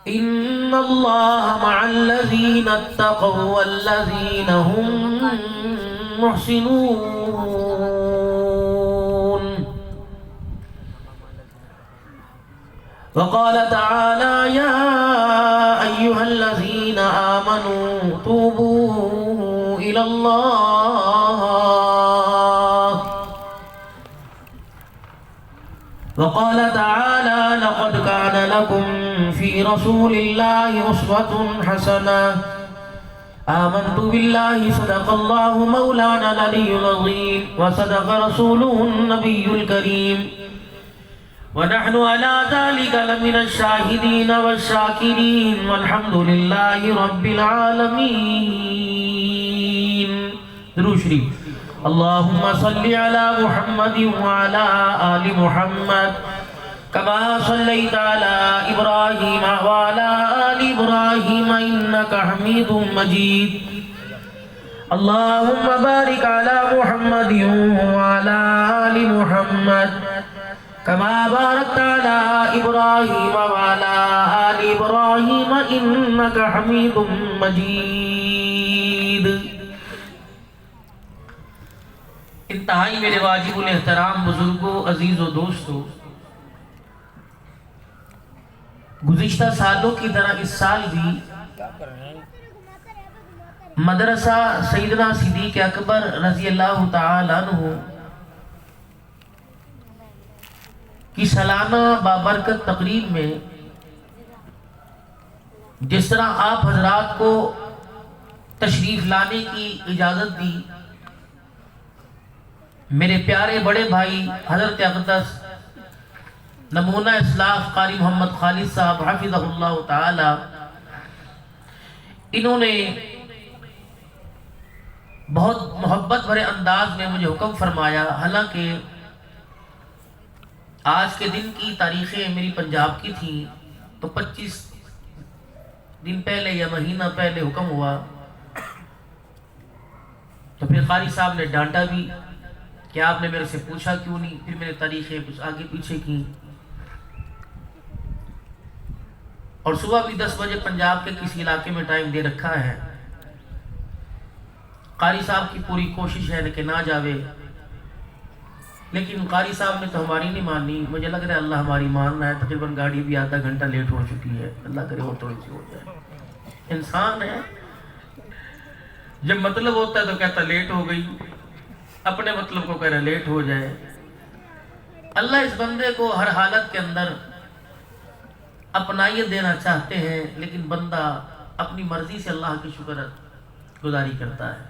إن الله مع الذين اتقوا والذين هم محسنون. وقال تعالى يا أيها الذين آمنوا توبوا إلى الله. وقال تعالى لقد كان لكم في رسول الله أسوة حسنة. آمنت بالله صدق الله مولانا العلي العظيم وصدق رسوله النبي الكريم ونحن على ذلك لمن الشاهدين والشاكرين والحمد لله رب العالمين. درود شریف. اللهم صل على محمد وعلى آل محمد كما صليت على إبراهيم وعلى آل إبراهيم إنك حميد مجيد. اللهم بارك على محمد وعلى آل محمد كما باركت على إبراهيم وعلى آل إبراهيم إنك حميد مجيد. انتہائی میرے واجب الاحترام بزرگوں، عزیز و دوستوں، گزشتہ سالوں کی طرح اس سال بھی مدرسہ سیدنا صدیق اکبر رضی اللہ تعالی عنہ کی سالانہ بابرکت تقریب میں جس طرح آپ حضرات کو تشریف لانے کی اجازت دی، میرے پیارے بڑے بھائی حضرت اقدس نمونہ اسلاف قاری محمد خالد صاحب حفظہ اللہ تعالی، انہوں نے بہت محبت بھرے انداز میں مجھے حکم فرمایا. حالانکہ آج کے دن کی تاریخیں میری پنجاب کی تھیں، تو 25 دن پہلے یا مہینہ پہلے حکم ہوا، تو پھر قاری صاحب نے ڈانٹا بھی کہ آپ نے میرے سے پوچھا کیوں نہیں. پھر میرے تاریخیں کچھ آگے پیچھے کی، اور صبح بھی 10 بجے پنجاب کے کسی علاقے میں ٹائم دے رکھا ہے. قاری صاحب کی پوری کوشش ہے کہ نہ جاوے، لیکن قاری صاحب نے تو ہماری نہیں مانی. مجھے لگ رہا ہے اللہ ہماری مان رہا ہے. تقریباً گاڑی بھی آدھا گھنٹہ لیٹ ہو چکی ہے. اللہ کرے وہ تھوڑی سی ہو جائے. انسان ہے، جب مطلب ہوتا ہے تو کہتا لیٹ ہو گئی، اپنے مطلب کو کہہ رہا لیٹ ہو جائے. اللہ اس بندے کو ہر حالت کے اندر اپنائیت دینا چاہتے ہیں، لیکن بندہ اپنی مرضی سے اللہ کی شکر گزاری کرتا ہے.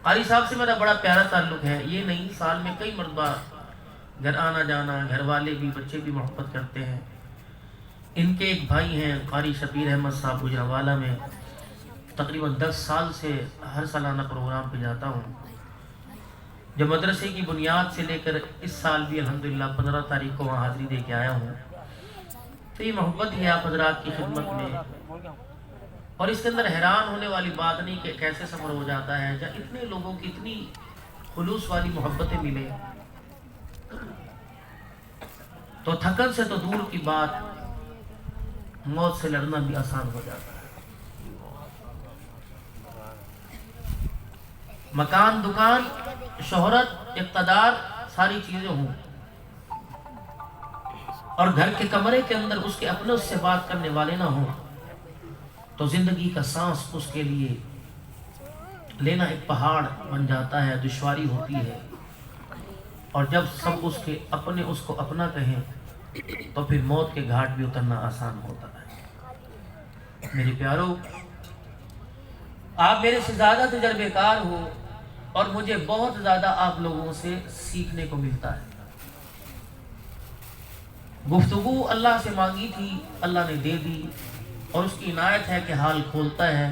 قاری صاحب سے میرا بڑا پیارا تعلق ہے. یہ نہیں، سال میں کئی مرتبہ گھر آنا جانا، گھر والے بھی بچے بھی محبت کرتے ہیں. ان کے ایک بھائی ہیں قاری شبیر احمد صاحب گجرانوالہ میں، تقریباً 10 سال سے ہر سالانہ پروگرام پہ جاتا ہوں. جو مدرسے کی بنیاد سے لے کر اس سال بھی الحمدللہ 15 تاریخ کو وہاں حاضری دے کے آیا ہوں. تو یہ محبت ہے آپ حضرات کی خدمت میں، اور اس کے اندر حیران ہونے والی بات نہیں کہ کیسے سفر ہو جاتا ہے جب اتنے لوگوں کی اتنی خلوص والی محبتیں ملے. تو تھکن سے تو دور کی بات، موت سے لڑنا بھی آسان ہو جاتا ہے. مکان، دکان، شہرت، اقتدار، ساری چیزیں ہوں، اور گھر کے کمرے کے اندر اس کے اپنے اس سے بات کرنے والے نہ ہوں، تو زندگی کا سانس اس کے لیے لینا ایک پہاڑ بن جاتا ہے، دشواری ہوتی ہے. اور جب سب اس کے اپنے اس کو اپنا کہیں تو پھر موت کے گھاٹ بھی اترنا آسان ہوتا ہے. میرے پیارو، آپ میرے سے زیادہ تجربے کار ہو، اور مجھے بہت زیادہ آپ لوگوں سے سیکھنے کو ملتا ہے. گفتگو اللہ سے مانگی تھی، اللہ نے دے دی، اور اس کی عنایت ہے کہ حال کھولتا ہے.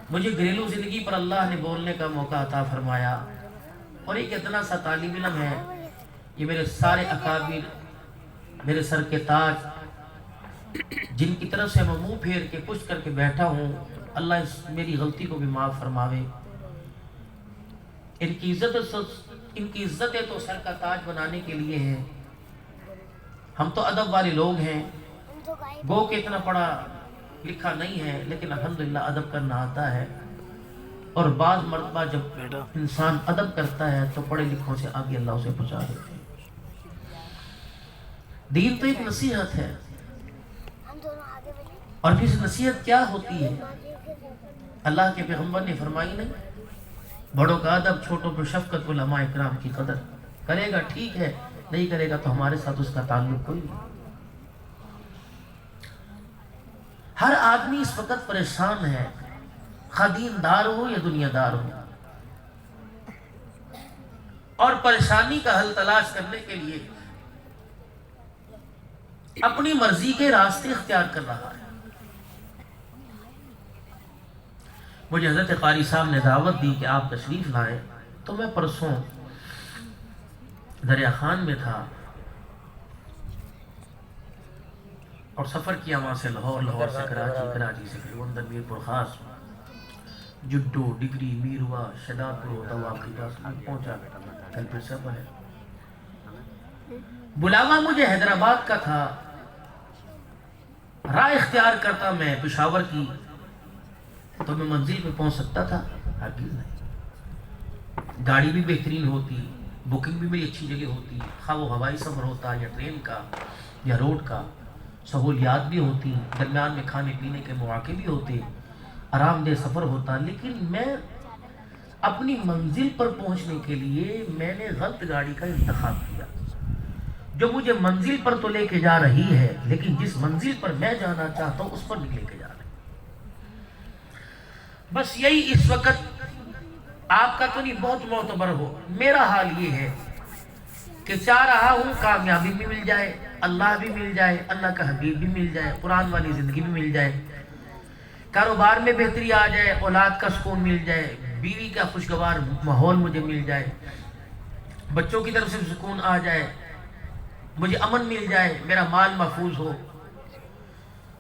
مجھے گھریلو زندگی پر اللہ نے بولنے کا موقع عطا فرمایا، اور ایک اتنا سا طالب علم ہے، یہ میرے سارے اکابر، میرے سر کے تاج، جن کی طرف سے میں منہ پھیر کے پشت کر کے بیٹھا ہوں، اللہ اس میری غلطی کو بھی معاف فرماوے. ان کی عزتیں تو سر کا تاج بنانے کے لیے ہیں. ہم تو ادب والے لوگ ہیں، گو کہ اتنا پڑھا لکھا نہیں ہے لیکن الحمدللہ ادب کرنا آتا ہے، اور بعض مرتبہ جب انسان ادب کرتا ہے تو پڑھے لکھوں سے آگے اللہ اسے پہنچا دیتے ہیں۔ دین تو ایک نصیحت ہے، اور پھر نصیحت کیا ہوتی ہے؟ اللہ کے پیغمبر نے فرمائی نہیں، بڑوں کا ادب، چھوٹوں پر شفقت، علماء اکرام کی قدر، کرے گا ٹھیک ہے، نہیں کرے گا تو ہمارے ساتھ اس کا تعلق کوئی نہیں۔ ہر آدمی اس وقت پریشان ہے، خواہ دیندار ہو یا دنیا دار ہو، اور پریشانی کا حل تلاش کرنے کے لیے اپنی مرضی کے راستے اختیار کر رہا ہے۔ مجھے حضرت قاری صاحب نے دعوت دی کہ آپ تشریف لائیں، تو میں پرسوں دریا خان میں تھا اور سفر کیا وہاں سے لاہور، لاہور سے کراچی، کراچی سے پھر وندر میرپور خاص، جڈو، ڈگری، میروا، شدادپور، دوا پہنچا، کل پھر سفر ہے۔ بلاوا مجھے حیدرآباد کا تھا، راہ اختیار کرتا میں پشاور کی تو میں منزل پہ پہنچ سکتا تھا؟ ہرگز نہیں۔ گاڑی بھی بہترین ہوتی، بکنگ بھی بڑی اچھی جگہ ہوتی، خواہ وہ ہوائی سفر ہوتا یا ٹرین کا یا روڈ کا، سہولیات بھی ہوتی، درمیان میں کھانے پینے کے مواقع بھی ہوتے، آرام دہ سفر ہوتا، لیکن میں اپنی منزل پر پہنچنے کے لیے میں نے غلط گاڑی کا انتخاب کیا، جو مجھے منزل پر تو لے کے جا رہی ہے لیکن جس منزل پر میں جانا چاہتا ہوں اس پر نہیں لے کے جا رہی۔ بس یہی اس وقت آپ کا تو نہیں، بہت معتبر ہو، میرا حال یہ ہے کہ چاہ رہا ہوں کامیابی بھی مل جائے، اللہ بھی مل جائے، اللہ کا حبیب بھی مل جائے، قرآن والی زندگی بھی مل جائے، کاروبار میں بہتری آ جائے، اولاد کا سکون مل جائے، بیوی کا خوشگوار ماحول مجھے مل جائے، بچوں کی طرف سے سکون آ جائے، مجھے امن مل جائے، میرا مال محفوظ ہو،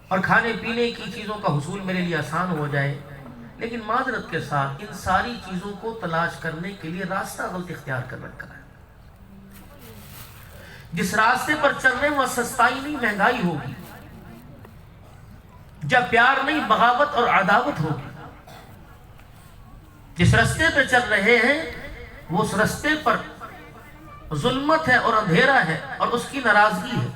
اور کھانے پینے کی چیزوں کا حصول میرے لیے آسان ہو جائے۔ لیکن معذرت کے ساتھ ان ساری چیزوں کو تلاش کرنے کے لیے راستہ غلط اختیار کر رکھا ہے۔ جس راستے پر چل رہے ہیں وہاں سستائی نہیں، مہنگائی ہوگی، جب پیار نہیں بغاوت اور عداوت ہوگی۔ جس راستے پہ چل رہے ہیں وہ اس راستے پر ظلمت ہے اور اندھیرا ہے اور اس کی ناراضگی ہے،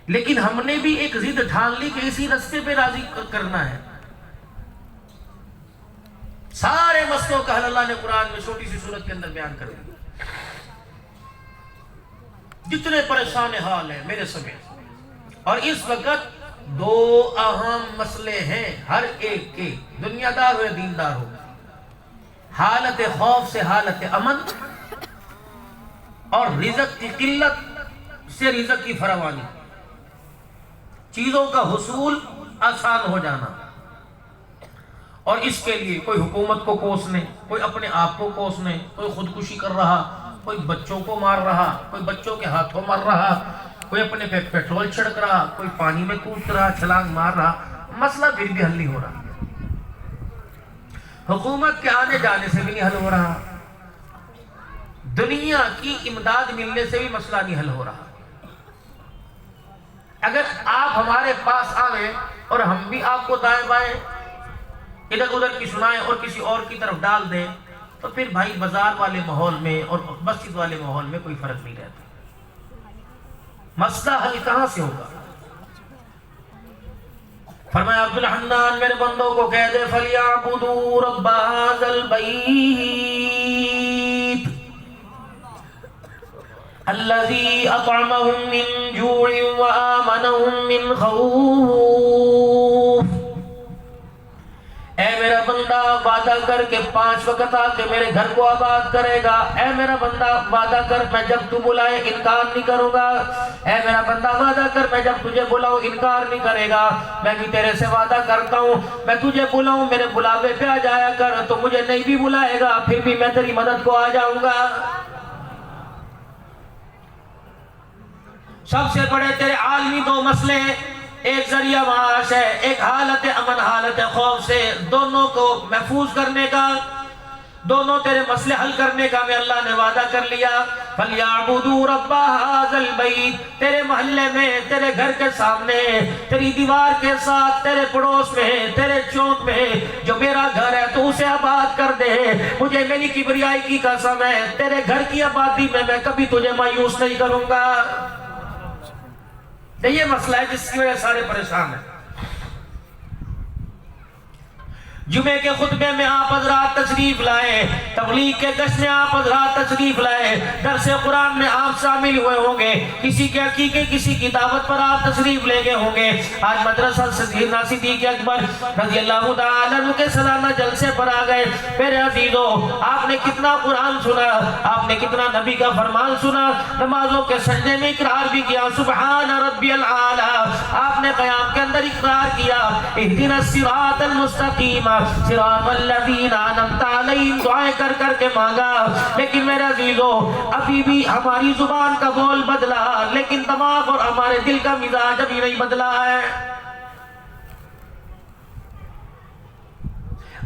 لیکن ہم نے بھی ایک ضد ٹھان لی کہ اسی راستے پہ راضی کرنا ہے۔ سارے مسئلوں کا حل اللہ نے قرآن میں چھوٹی سی صورت کے اندر بیان کر دیا۔ جتنے پریشان حال ہیں میرے سمیت، اور اس وقت دو اہم مسئلے ہیں ہر ایک کے، دنیا دار ہو یا دیندار ہو، حالت خوف سے حالت امن، اور رزق کی قلت سے رزق کی فراوانی، چیزوں کا حصول آسان ہو جانا۔ اور اس کے لیے کوئی حکومت کو کوسنے، کوئی اپنے آپ کو کوسنے، کوئی خودکشی کر رہا، کوئی بچوں کو مار رہا، کوئی بچوں کے ہاتھوں مار رہا، کوئی اپنے پہ پیٹرول چھڑک رہا، کوئی پانی میں کود رہا، چھلانگ مار رہا، مسئلہ پھر بھی حل نہیں ہو رہا۔ حکومت کے آنے جانے سے بھی نہیں حل ہو رہا، دنیا کی امداد ملنے سے بھی مسئلہ نہیں حل ہو رہا۔ اگر آپ ہمارے پاس آئیں اور ہم بھی آپ کو دائیں بائیں ادھر ادھر کی سنائیں اور کسی اور کی طرف ڈال دیں تو پھر بھائی بازار والے ماحول میں اور مسجد والے ماحول میں کوئی فرق نہیں رہتا۔ مسئلہ حل کہاں سے ہوگا؟ فرمایا عبد الحنان میرے بندوں کو کہہ دے فَلْيَعْبُدُوا رَبَّ هَذَا الْبَيْتِ الَّذِي أَطْعَمَهُم مِّن جُوعٍ وَآمَنَهُم مِّن خَوْفٍ۔ اے میرا بندہ وعدہ کر کے 5 وقت آ کے میرے گھر کو آباد کرے گا۔ اے میرا بندہ وعدہ کر میں جب تو بلائے انکار نہیں کروں گا۔ اے میرا بندہ وعدہ کر میں جب تجھے بلاؤں انکار نہیں کرے گا۔ میں بھی تیرے سے وعدہ کرتا ہوں میں تجھے بلاؤں میرے بلاوے پہ آ جایا کر، تو مجھے نہیں بھی بلائے گا پھر بھی میں تیری مدد کو آ جاؤں گا۔ سب سے بڑے تیرے عالمی 2 مسئلے ہیں، ایک ذریعہ معاش ہے، ایک حالت امن حالت خوف سے، دونوں کو محفوظ کرنے کا، دونوں تیرے مسئلے حل کرنے کا میں اللہ نے وعدہ کر لیا۔ فَلْيَعْبُدُوا رَبَّ هَذَا الْبَيْتِ، تیرے محلے میں، تیرے گھر کے سامنے، تیری دیوار کے ساتھ، تیرے پڑوس میں، تیرے چوک میں جو میرا گھر ہے تو اسے آباد کر دے. مجھے میری کبریائی کی قسم ہے تیرے گھر کی آبادی میں میں کبھی تجھے مایوس نہیں کروں گا. یہ مسئلہ ہے جس کی وجہ سارے پریشان ہیں. جمعے کے خطبے میں آپ حضرات تشریف لائے، تبلیغ کے گشت میں آپ حضرات تشریف لائے، درس قرآن میں آپ شامل ہوئے ہوں گے، کسی کے عقیقے کسی کی دعوت پر آپ تشریف لے گئے ہوں گے. آج مدرسہ سیدنا صدیق اکبر رضی اللہ تعالیٰ عنہ کے سالانہ جلسے پر آ گئے. میرے عزیزو، آپ نے کتنا قرآن سنا، آپ نے کتنا نبی کا فرمان سنا، نمازوں کے سجدے میں اقرار بھی کیا سبحان ربی العالی، آپ نے قیام کے اندر اقرار کیا اہدنا الصراط المستقیم صراط الذین انعمت علیہم، دعائیں کر کر کے مانگا. لیکن میرے عزیزو، ابھی بھی ہماری زبان کا بول بدلا لیکن دماغ اور ہمارے دل کا مزاج ابھی نہیں بدلا ہے.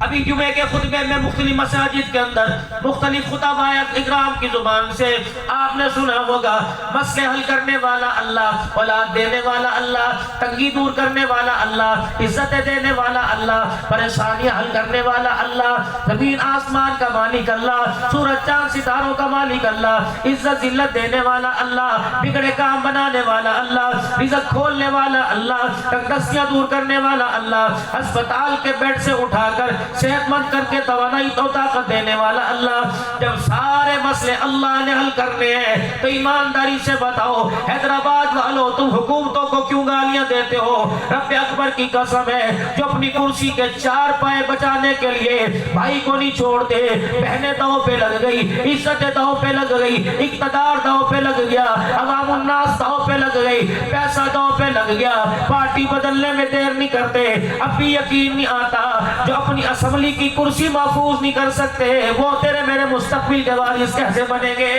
ابھی جمعے کے خطبے میں مختلف مساجد کے اندر مختلف خطباء اکرام کی زبان سے آپ نے سنا ہوگا مسئلے حل کرنے والا اللہ، اولاد دینے والا اللہ، تنگی دور کرنے والا اللہ، عزت دینے والا اللہ، پریشانیاں حل کرنے والا اللہ، زمین آسمان کا مالک اللہ، سورج چاند ستاروں کا مالک اللہ، عزت ذلت دینے والا اللہ، بگڑے کام بنانے والا اللہ، رزق کھولنے والا اللہ، تنگدستیاں دور کرنے والا اللہ، ہسپتال کے بیڈ سے اٹھا کر صحت مند کر کے توانائی تو طاقت دینے والا اللہ. جب سارے مسئلے اللہ نے حل کرنے ہیں تو ایمانداری سے بتاؤ حیدرآباد والوں تم حکومتوں کو کیوں گالیاں دیتے ہو؟ رب اکبر کی قسم ہے جو اپنی کرسی کے چار پائے بچانے کے لیے بھائی کو نہیں چھوڑتے، بہنیں داؤں پہ لگ گئی، عزت داؤں پہ لگ گئی، اقتدار داؤں پہ لگ گیا، عوام الناس داؤں پہ لگ گئی، پیسہ داؤں پہ لگ گیا، پارٹی بدلنے میں دیر نہیں کرتے. اب بھی یقین نہیں آتا جو اپنی اسمبلی کی کرسی محفوظ نہیں کر سکتے وہ تیرے میرے مستقبل کے وارث کیسے بنیں گے؟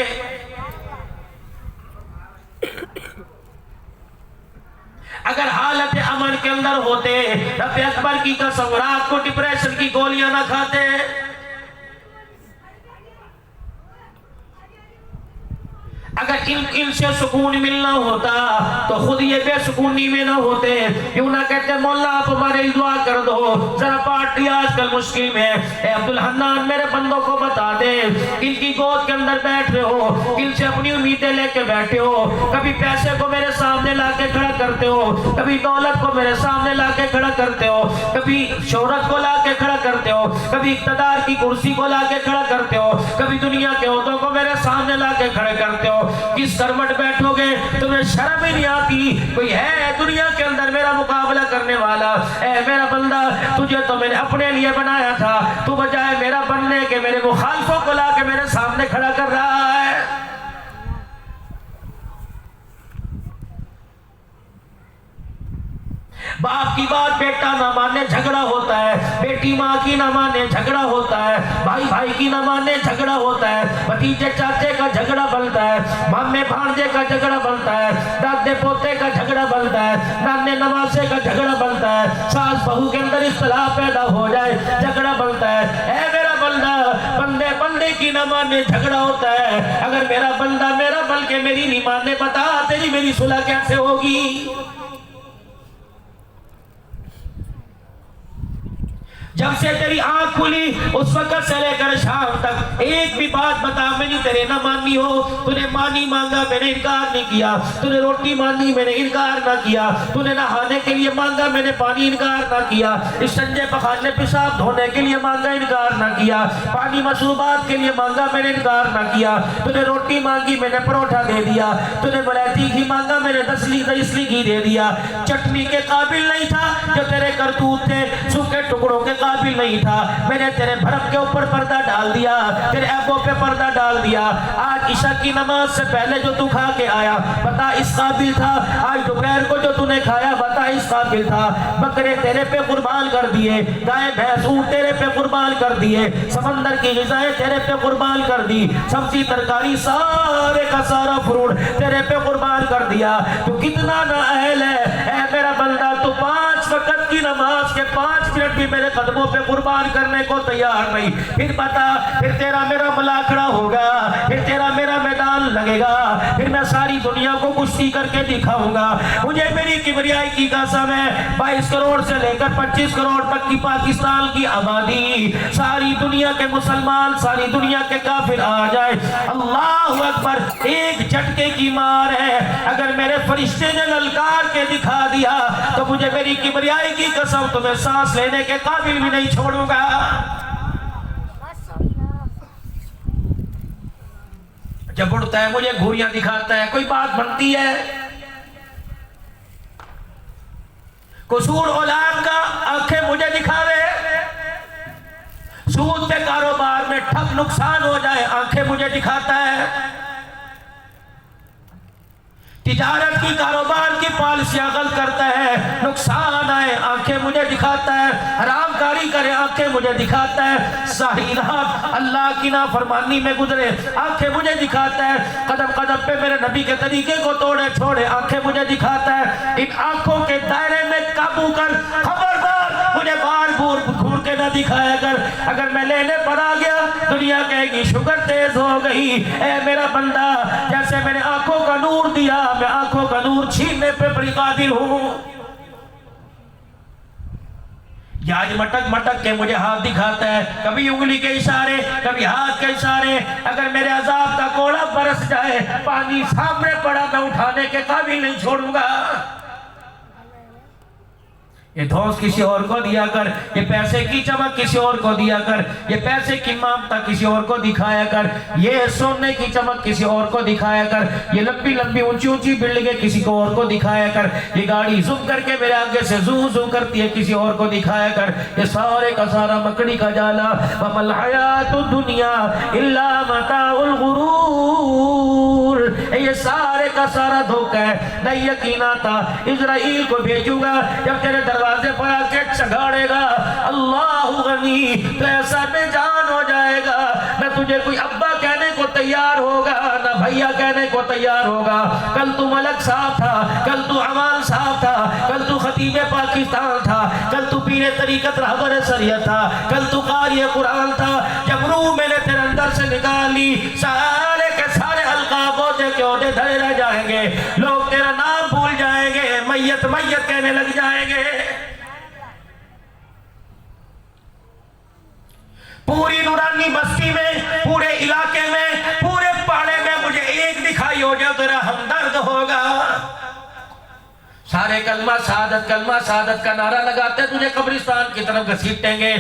اگر حالت امن کے اندر ہوتے رب اکبر کی قسم رات کو ڈپریشن کی گولیاں نہ کھاتے. اگر ان سے سکون ملنا ہوتا تو خود یہ بے سکونی میں نہ ہوتے. کیوں نہ کہتے مولا آپ ہمارے دعا کر دو، ذرا پارٹی آج کل مشکل میں. اے عبدالحنان میرے بندوں کو بتا دے کن کی گود کے اندر بیٹھ رہے ہو، کن سے اپنی امیدیں لے کے بیٹھے ہو. کبھی پیسے کو میرے سامنے لا کے کھڑا کرتے ہو، کبھی دولت کو میرے سامنے لا کے کھڑا کرتے ہو، کبھی شہرت کو لا کے کھڑا کرتے ہو، کبھی اقتدار کی کرسی کو لا کے کھڑا کرتے ہو، کبھی دنیا کے عہدوں کو میرے سامنے لا کے کھڑے کرتے ہو. کس کروٹ بیٹھو گے؟ تمہیں شرم ہی نہیں آتی؟ کوئی ہے دنیا کے اندر میرا مقابلہ کرنے والا؟ اے میرا بندہ تجھے تو میں نے اپنے لیے بنایا تھا، تو بجائے میرا بننے کے میرے مخالفوں کو لا کے میرے سامنے کھڑا کر رہا ہے. باپ کی بات بیٹا نہ مانے جھگڑا ہوتا ہے، بیٹی ماں کی نہ مانے جھگڑا ہوتا ہے، بھائی بھائی کی نہ مانے جھگڑا ہوتا ہے، بھتیجے چاچے کا جھگڑا بنتا ہے، مامے بھانجے کا جھگڑا بنتا ہے، دادے پوتے کا جھگڑا بنتا ہے، نانے نواسے کا جھگڑا بنتا ہے، ساس بہو کے اندر اختلاف پیدا ہو جائے جھگڑا بنتا ہے. اے میرا بندہ بندے بندے کی نہ مانے جھگڑا ہوتا ہے. اگر میرا بندہ میرا بلکہ میری نہیں مانے بتا تیری میری صلح کیسے ہوگی؟ جب سے تیری آنکھ کھلی اس وقت سے لے کر شام تک ایک بھی بات بتا میں نے تیرے نہ مانی ہو. تو نے پانی مانگا میں نے انکار نہیں کیا، تو نے روٹی مانگی میں نے انکار نہ کیا، تو نے نہانے کے لیے مانگا میں نے پانی انکار نہ کیا، استنجے پخانے پیشاب دھونے کے لیے مانگا انکار نہ کیا، پانی مشروبات کے لیے مانگا میں نے انکار نہ کیا، تو نے روٹی مانگی میں نے پروٹھا دے دیا، تو نے ولایتی گھی مانگا میں نے 10 لی گھی دے دیا. چٹنی کے قابل نہیں تھا جو تیرے کرتوت تھے، سوکھے ٹکڑوں کے قابل نہیں تھا، میں نے تیرے بھرم کے اوپر پردہ ڈال دیا، تیرے عیبوں پہ پردہ ڈال دیا. آج عشاء کی نماز سے پہلے جو تو کھا کے آیا بتا اس قابل تھا؟ آج دوپہر کو جو تو نے کھایا بتا اس قابل تھا؟ بکرے تیرے پہ قربان کر دیے، گائے بھینس اونٹ تیرے پہ قربان کر دیے، سمندر کی غذائیں تیرے پہ قربان کر دی، سبزی ترکاری سارے کا سارا فروٹ تیرے پہ قربان کر دیا. تو کتنا نااہل ہے اے میرا بندہ. تو 5 وقت کی نماز کے 5 منٹ منٹ بھی میرے قدموں پہ قربان کرنے کو تیار نہیں، پھر بتا، پھر تیرا میرا ملاکڑا ہوگا، پھر تیرا میرا میدان لگے گا، پھر میں ساری دنیا کو کشتی کر کے دکھاؤں گا۔ مجھے میری کبریائی کی قسم ہے، 22 کروڑ سے لے کر 25 کروڑ تک کی پاکستان کی آبادی، ساری دنیا کے مسلمان، ساری دنیا کے کافر آ جائے، اللہ اکبر، ایک جھٹکے کی مار ہے۔ اگر میرے فرشتے نے للکار کے دکھا دیا تو مجھے میری کبریائی کی قسم تمہیں سانس لینے کے قابل بھی نہیں چھوڑوں گا۔ جب اڑتا ہے مجھے گھوریاں دکھاتا ہے، کوئی بات بنتی ہے؟ قصور اولاد کا آنکھیں مجھے دکھاوے، سود پہ کاروبار میں ٹھپ نقصان ہو جائے آنکھیں مجھے دکھاتا ہے، تجارت کی کاروبار کی پالیسیاں غلط کرتا ہے نقصان آئے آنکھیں مجھے دکھاتا ہے، حرام کاری کرے آنکھیں مجھے دکھاتا ہے، ساری رات اللہ کی نافرمانی میں گزرے آنکھیں مجھے دکھاتا ہے، قدم قدم پہ میرے نبی کے طریقے کو توڑے چھوڑے آنکھیں مجھے دکھاتا ہے۔ ان آنکھوں کے دائرے میں قابو کر، خبردار مجھے بار بور گھور کے نہ دکھایا کر، اگر میں لینے پر آ گیا دنیا کہے گی شکر تیز ہو گئی۔ اے میرا بندہ، جیسے میں نے آنکھوں کا نور دیا، میں آنکھوں کا نور چھیننے پہ بڑی قادر ہوں۔ یہ آج مٹک مٹک کے مجھے ہاتھ دکھاتا ہے، کبھی انگلی کے اشارے، کبھی ہاتھ کے اشارے، اگر میرے عذاب کا کوڑا برس جائے، پانی سامنے پڑا میں اٹھانے کے قابل نہیں چھوڑوں گا۔ یہ دھوس کسی اور کو دیا کر، یہ پیسے کی چمک کسی اور کو دیا کر، یہ پیسے کی مامتا کسی اور کو دکھایا کر، یہ سونے کی چمک کسی اور کو دکھایا کر، یہ لمبی لمبی اونچی اونچی بلڈنگیں کسی کو اور کو دکھایا کر، یہ گاڑی زوم کر کے میرے آگے سے زوم زوم کرتی ہے کسی اور کو دکھایا کر، یہ سارے کا سارا مکڑی کا جالا۔ وَمَا الْحَيَاةُ الدُّنْيَا إِلَّا مَتَاعُ الْغُرُورِ، یہ سارے کا سارا دھوکہ ہے، نہیں یقین آتا اسرائیل کو بھیجوں گا، جب تیرے دروازے پر آ کے چگاڑے گا، اللہ غنی، تو ایسا بے جان ہو جائے گا، نہ تجھے کوئی ابا کہنے کو تیار ہوگا، نہ بھیا کہنے کو تیار ہوگا۔ کل تو ملک صاحب تھا، کل تو عوام صاحب تھا، کل تو خطیب پاکستان تھا، کل تو پیر طریقت رہبر شریعت تھا، کل تو قاری قرآن تھا، جب روح میں نے تیرے اندر سے نکالی، سارے کے سارے القاب عہدے کے عہدے دھرے رہ جائیں گے، لوگ تیرا نام بھول جائیں گے، میت میت کہنے لگ جائیں گے۔ پوری نورانی بستی میں، پورے علاقے میں، پورے پاڑے میں مجھے ایک دکھائی ہو جائے تیرا ہمدرد ہوگا۔ سارے کلمہ شہادت کا نعرہ لگاتے تجھے قبرستان کی طرف گھسیٹیں گے،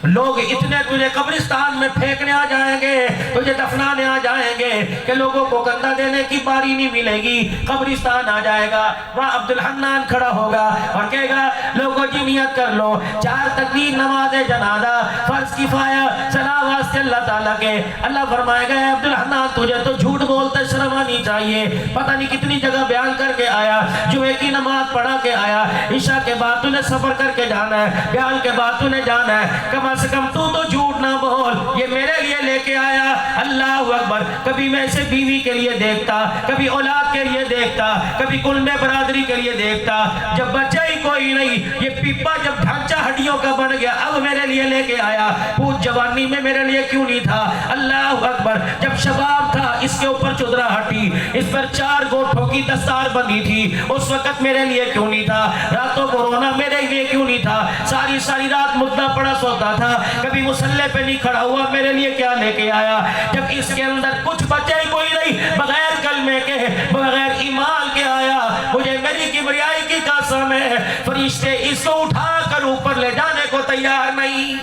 لوگ اتنے تجھے قبرستان میں پھینکنے آ جائیں گے، تجھے دفنانے آ جائیں گے کہ لوگوں کو کندھا دینے کی باری نہیں ملے گی۔ قبرستان آ جائے گا، وہاں عبدالحنان کھڑا ہوگا اور کہے گا لوگوں جی نیت کر لو، 4 تکبیر نماز جنازہ فرض کفایہ صلاح واسطے اللہ تعالیٰ کے۔ اللہ فرمائے گا اے عبدالحنان تجھے تو جھوٹ بولتے شرم آنی چاہیے، پتہ نہیں کتنی جگہ بیان کر کے آیا، جمعے کی نماز پڑھا کے آیا، عشاء کے بعد تو نے سفر کر کے جانا ہے، بیان کے بعد تو نے جانا ہے، کم از کم تو جھوٹ نہ بول، یہ میرے لیے لے کے آیا۔ اللہ اکبر، کبھی میں اسے بیوی کے لیے دیکھتا، کبھی اولاد کے لیے دیکھتا، کبھی کل میں برادری کے لیے دیکھتا، جب بچہ ہی کوئی نہیں، یہ پیپا جب ڈھانچہ ہڈیوں کا بن گیا اب میرے لیے لے کے آیا، پوچھ جوانی میں میرے لیے کیوں نہیں تھا؟ اللہ اکبر، جب شباب تھا اس کے اوپر چدرا ہٹی، اس پر 4 گوٹھوں کی دستار بندی تھی، اس وقت میرے لیے کیوں نہیں تھا؟ راتوں کو رونا میرے لیے کیوں نہیں تھا؟ ساری رات مدعا پڑا سوتا تھا، کبھی مسلح پہ نہیں کھڑا ہوا، میرے لیے کیا لے کے آیا؟ جب اس کے اندر کچھ بچے ہی کوئی نہیں، بغیر کلمے کے، بغیر ایمان کے آیا، مجھے میری کبریائی کی قسم ہے فرشتے اس کو اٹھا کر اوپر لے جانے کو تیار نہیں۔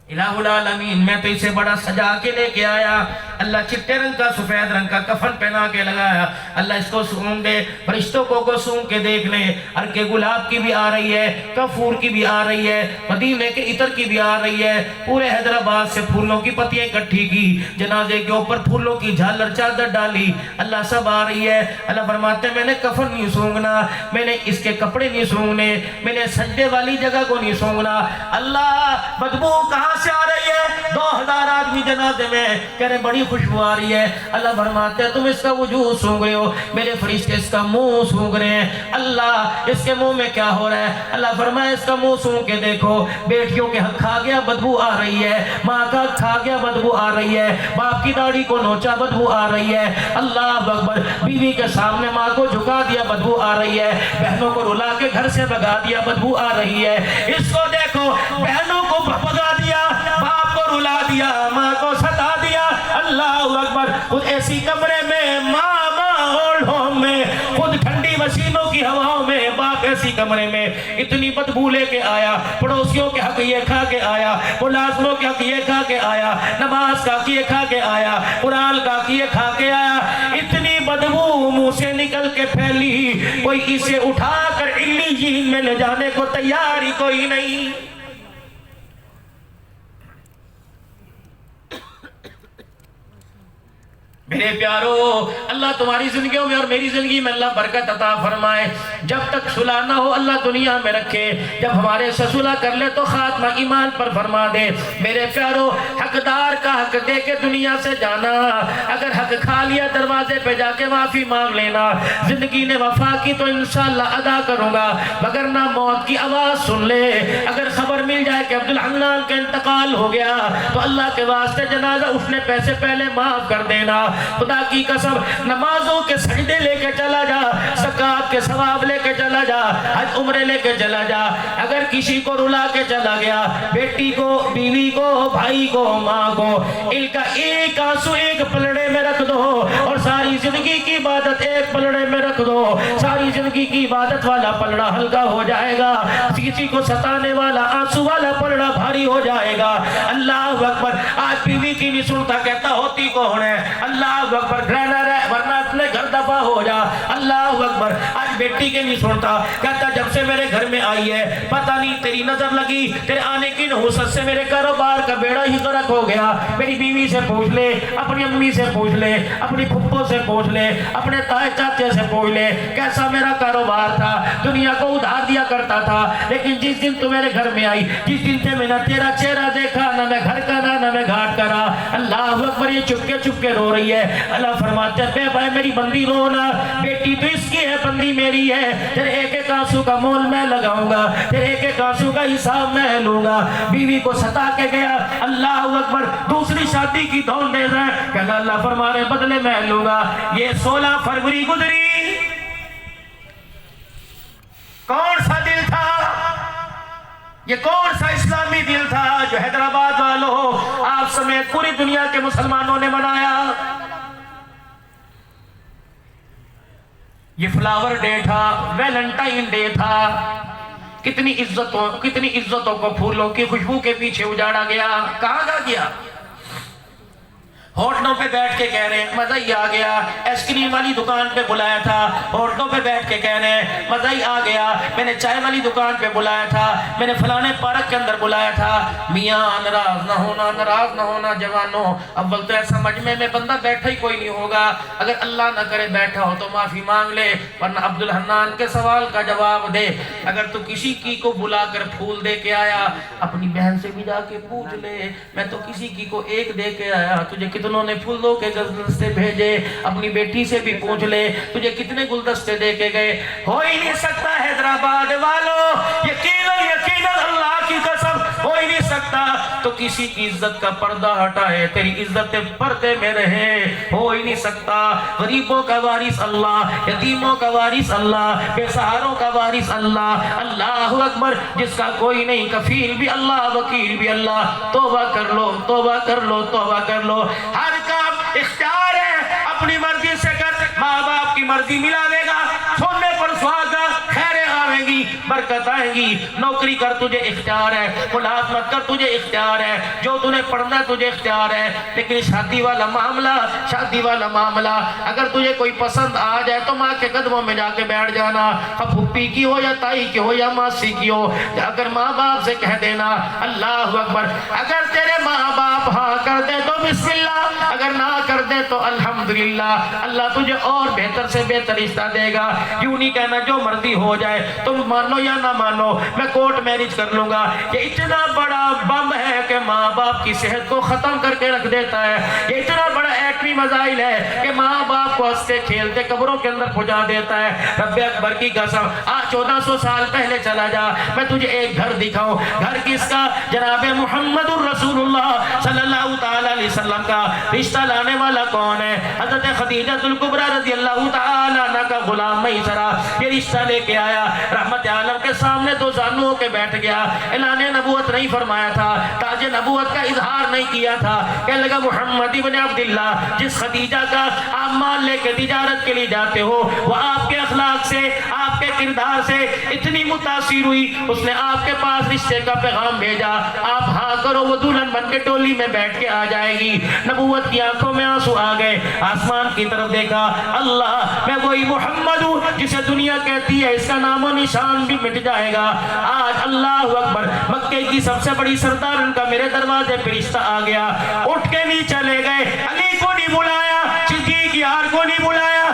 الہ العالمین، میں تو اسے بڑا سجا کے لے کے آیا، اللہ چٹے رنگ کا سفید رنگ کا کفن پہنا کے لگایا، اللہ اس کو سونگ دے، فرشتوں کو سونگ کے دیکھ لیں، عرق گلاب کی بھی آ رہی ہے، کفور کی بھی آ رہی ہے، مدینے کے عطر کی بھی آ رہی ہے، پورے حیدرآباد سے پھولوں کی پتیاں اکٹھی کی، جنازے کے اوپر پھولوں کی جھالر چادر ڈالی، اللہ سب آ رہی ہے۔ اللہ فرماتے ہیں میں نے کفن نہیں سونگنا، میں نے اس کے کپڑے نہیں سونگنے، میں نے سجدے والی جگہ کو نہیں سونگنا۔ اللہ بدبو کہاں سے آ رہی ہے، 2000 آدمی جنازے میں کہہ رہے بڑی خوشبو آ رہی ہے۔ اللہ فرماتے ہیں تم اس کا وجود سونگ رہے ہو، میرے فرشتے اس کا منہ سونگ رہے ہیں۔ اللہ اس کے منہ میں کیا ہو رہا ہے؟ اللہ فرمایا اس کا منہ سونگ کے دیکھو، بیٹیوں کے حق کھا گیا بدبو آ رہی ہے، ماں کا حق کھا گیا بدبو آ رہی ہے، باپ کی داڑھی کو نوچا بدبو آ رہی ہے، اللہ اکبر، بیوی کے سامنے ماں کو جھکا دیا بدبو آ رہی ہے، بہنوں کو رلا کے گھر سے بھگا دیا بدبو آ رہی ہے۔ اس کو دیکھو، بہنوں کو بھگا دیا، باپ کو رلا دیا، ماں کو ستا دیا، اللہ اکبر، خود ایسی کمرے میں ماں اوڑھوں میں، خود ٹھنڈی مشینوں کی ہواؤں میں، باپ ایسی کمرے میں اتنی بدبو لے کے آیا، پڑوسیوں کے حق یہ کھا کے آیا، ملازموں کے حق یہ کھا کے آیا، نماز کا حق یہ کھا کے آیا، قرآن کا حق یہ کھا کے آیا، اتنی بدبو منہ سے نکل کے پھیلی، کوئی اسے اٹھا کر علیین میں لے جانے کو تیار ہی کوئی نہیں۔ میرے پیارو، اللہ تمہاری زندگیوں میں اور میری زندگی میں اللہ برکت عطا فرمائے۔ جب تک صلح نہ ہو اللہ دنیا میں رکھے، جب ہمارے سے صلح کر لے تو خاتمہ ایمان پر فرما دے۔ میرے پیارو، حقدار کا حق دے کے دنیا سے جانا، اگر حق کھا لیا دروازے پہ جا کے معافی مانگ لینا، زندگی نے وفا کی تو انشاءاللہ ادا کروں گا، مگر نہ موت کی آواز سن لے، اگر خبر مل جائے کہ عبدالحنان کا انتقال ہو گیا تو اللہ کے واسطے جنازہ اٹھنے پیسے پہلے معاف کر دینا۔ خدا کی قسم، نمازوں کے سجدے لے کے چلا جا، زکوٰۃ کے ثواب لے کے چلا جا، حج عمرے لے کے چلا جا، اگر کسی کو رلا کے چلا گیا، بیٹی کو، بیوی کو، بھائی کو، ماں کو، ان کا ایک آنسو ایک پلڑے میں رکھ دو اور ساری زندگی کی عبادت ایک پلڑے میں رکھ دو، ساری زندگی کی عبادت والا پلڑا ہلکا ہو جائے گا، کسی کو ستانے والا آنسو والا پلڑا بھاری ہو جائے گا۔ اللہ اکبر، آج بیوی کی نہیں سنتا کہتا ہوتی کون ہے، اللہ اکبر، گرہنر ہے ورنہ اپنے گھر دفع ہو جا، اللہ اکبر، آج بیٹی کے نہیں سنتا کہتا جب سے میرے گھر میں آئی ہے پتہ نہیں تیری نظر لگی، تیرے آنے کی نحوست سے میرے کاروبار کا بیڑا ہی غرق ہو گیا۔ میری بیوی سے پوچھ لے، اپنی امی سے پوچھ لے، اپنی پھپھو سے پوچھ لے، اپنے تائے چاچے سے پوچھ لے، کیسا میرا کاروبار تھا، دنیا کو ادھار دیا کرتا تھا، لیکن جس دن تو میرے گھر میں آئی، جس دن سے میں نے تیرا چہرہ دیکھا، نہ میں گھر کا نہ میں گھاٹ کرا۔ اللہ اکبر، یہ چپ کے رو رہی ہے۔ اللہ فرماتے ہیں بے بھائی میری بندی رونا، بیٹی تو اس کی ہے بندی میری ہے، تیرے ایک ایک آنسو کا مول میں لگاؤں گا، تیرے ایک ایک آنسو کا حساب میں لوں گا۔ بیوی کو ستا کے گیا، اللہ اکبر، دوسری شادی کی دھون دے رہا ہے کہ اللہ فرما رہے بدلے میں لوں گا۔ یہ 16 فروری گزری، کون سا دل تھا یہ، کون سا اسلامی دل تھا جو حیدرآباد والوں آپ سمیت پوری دنیا کے مسلمانوں نے منایا؟ یہ فلاور ڈے تھا، ویلنٹائن ڈے تھا، کتنی عزتوں کو پھولوں کی خوشبو کے پیچھے اجاڑا گیا، کہاں گیا؟ ہوٹلوں پہ بیٹھ کے کہہ رہے ہیں مزہ ہی آ گیا، ایس کریم والی دکان پہ بلایا تھا، ہوٹلوں پہ بیٹھ کے کہہ رہے ہیں مزہ ہی آ گیا، میں نے چائے والی دکان پہ بلایا تھا، میں نے فلانے پارک کے اندر بلایا تھا۔ میاں ناراض نہ ہونا جوانوں، اول تو ایسا مجمع میں بندہ بیٹھا ہی کوئی نہیں ہوگا، اگر اللہ نہ کرے بیٹھا ہو تو معافی مانگ لے، ورنہ عبدالحنان کے سوال کا جواب دے۔ اگر تو کسی کی کو بلا کر پھول دے کے آیا، اپنی بہن سے بھی جا کے پوچھ لے، میں تو کسی کی کو ایک دے کے آیا، تجھے کتنوں نے پھولوں کے گلدستے بھیجے، اپنی بیٹی سے بھی پوچھ لے تجھے کتنے گلدستے دے کے گئے۔ ہو ہی نہیں سکتا حیدرآباد والوں، یقیناً اللہ کی قسم ہو ہی نہیں سکتا، تو کسی کی عزت کا پردہ ہٹائے تیری عزت پردے میں رہے، ہو ہی نہیں سکتا۔ غریبوں کا وارث اللہ، یتیموں کا وارث اللہ، بے سہاروں کا وارث اللہ، اللہ اکبر، جس کا کوئی نہیں، کفیل بھی اللہ، وکیل بھی اللہ۔ توبہ کر لو، توبہ کر لو، توبہ کر لو، ہر کام اختیار ہے، اپنی مرضی سے کر، ماں باپ کی مرضی ملا دے گا، سننے پر سہاگا، خیریں آئیں گی، برکت آئے گی، نوکری کر تجھے اختیار ہے، ملازمت کر تجھے اختیار ہے، جو تجھے پڑھنا تجھے اختیار ہے، لیکن شادی والا معاملہ اگر تجھے کوئی پسند آ جائے تو ماں کے قدموں میں جا کے بیٹھ جانا، پھوپھی کی ہو یا تائی کی ہو یا ماسی کی ہو، اگر ماں باپ سے کہہ دینا اللہ اکبر، اگر تیرے ماں باپ ہاں کر دے تو بسم اللہ، اگر نہ کر دے تو الحمدللہ، اللہ تجھے اور بہتر سے بہتر رشتہ دے گا۔ یوں نہیں کہنا جو مرضی ہو جائے، تو تم مانو یا نہ مانو میں کورٹ میرج کر لوں گا۔ یہ اتنا بڑا بم ہے کہ ماں باپ کی صحت کو ختم کر کے رکھ دیتا ہے۔ یہ اتنا بڑا ایٹمی میزائل ہے کہ ماں باپ کو ہنستے کھیلتے قبروں کے اندر پہنچا دیتا ہے۔ رب اکبر کی قسم، آج 1400 سال پہلے چلا جا، میں تجھے ایک گھر دکھاؤں۔ گھر کس کا؟ جناب محمد الرسول اللہ صلی اللہ تعالی علیہ وسلم کا۔ رشتہ لانے والا کون ہے؟ حضرت خدیجہ الکبریٰ رضی اللہ تعالی عنہ کا غلام میسرہ یہ رشتہ لے کے آیا، رحمت عالم کے سامنے دو زانوں کے بیٹھ گیا۔ اعلان نبوت نہیں فرمایا تھا، تاج نبوت کا اظہار نہیں کیا تھا۔ کہنے لگا محمد ابن عبداللہ، جس خدیجہ کا آپ مال لے کے تجارت کے لیے جاتے ہو، وہ آپ کے اخلاق سے، آپ کے کردار سے اتنی متاثر ہوئی، اس نے آپ کے پاس رشتے کا پیغام بھیجا، آپ ہاں کرو وہ دلہن بن کے ٹولی میں بیٹھ کے آ جائے گی۔ نبوت کی آنکھوں میں آنسو آ گئے، آسمان کی طرف دیکھا، اللہ میں وہی محمد ہوں جسے دنیا کہتی ہے اس کا نام و نشان بھی مٹ جائے گا۔ آج اللہ اکبر، مکے کی سب سے بڑی سردارن کا میرے دروازے پہ رشتہ آ گیا۔ اٹھ کے نہیں چلے گئے، علی کو نہیں بلایا، صدیق یار کو نہیں بلایا،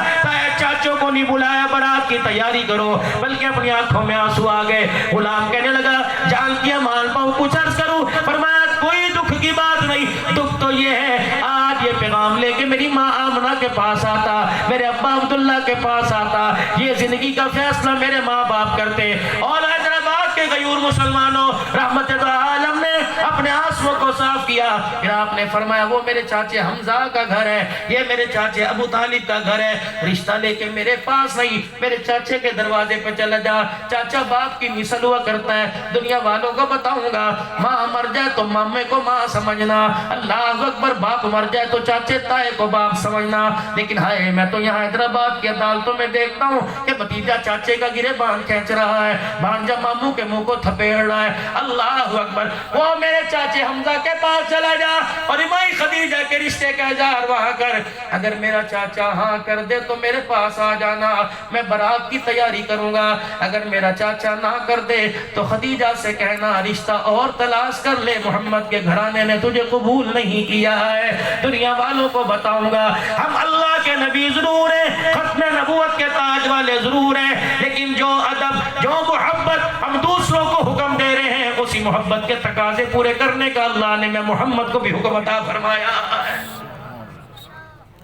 چاچوں کو نہیں بلایا، برات کی تیاری کرو، بلکہ اپنی آنکھوں میں آنسو آ گئے۔ غلام کہنے لگا جان کیا مان پاؤں کچھ عرض کروں؟ فرمایا کوئی دکھ کی بات نہیں، دکھ تو یہ ہے آج یہ پیغام لے کے میری ماں آمنہ کے پاس آتا، میرے ابا عبداللہ کے پاس آتا، یہ زندگی کا فیصلہ میرے ماں باپ کرتے۔ اور حیدرآباد کے غیور مسلمانوں، رحمت عالم نے اپنے آنسوؤں کو صاف کیا، پھر آپ نے فرمایا وہ میرے چاچے حمزہ کا گھر ہے، یہ میرے چاچے ابو طالب کا گھر ہے، رشتہ لے کے میرے پاس نہیں، میرے چاچے کے دروازے پہ چلا جا۔ چاچا باپ کی مثل ہوا کرتا ہے، دنیا والوں کو بتاؤں گا، ماں مر جائے تو مامے کو ماں سمجھنا، اللہ اکبر، باپ مر جائے تو چاچے تائے کو باپ سمجھنا۔ لیکن ہائے میں تو یہاں حیدرآباد کی عدالتوں میں دیکھتا ہوں کہ بھتیجا چاچے کا گریبان کھینچ رہا ہے، بھانجا ماموں کے منہ کو تھپیڑ رہا ہے۔ اللہ اکبر، وہ میرے چاچے حمزہ کے پاس چلا جا اور امائی خدیجہ کے رشتے کا اظہار وہاں کر، اگر میرا چاچا ہاں کر دے تو میرے پاس آ جانا، میں برات کی تیاری کروں گا، اگر میرا چاچا نہ کر دے تو خدیجہ سے کہنا رشتہ اور تلاش کر لے، محمد کے گھرانے نے تجھے قبول نہیں کیا ہے۔ دنیا والوں کو بتاؤں گا ہم اللہ کے نبی ضرور ہیں، ختم نبوت کے تاج والے ضرور ہیں، لیکن جو ادب، جو محبت ہم دوسروں کو حکم دے رہے ہیں، اسی محبت کے تقاضے پورے کرنے کا اللہ نے میں محمد کو بھی حکم عطا فرمایا ہے۔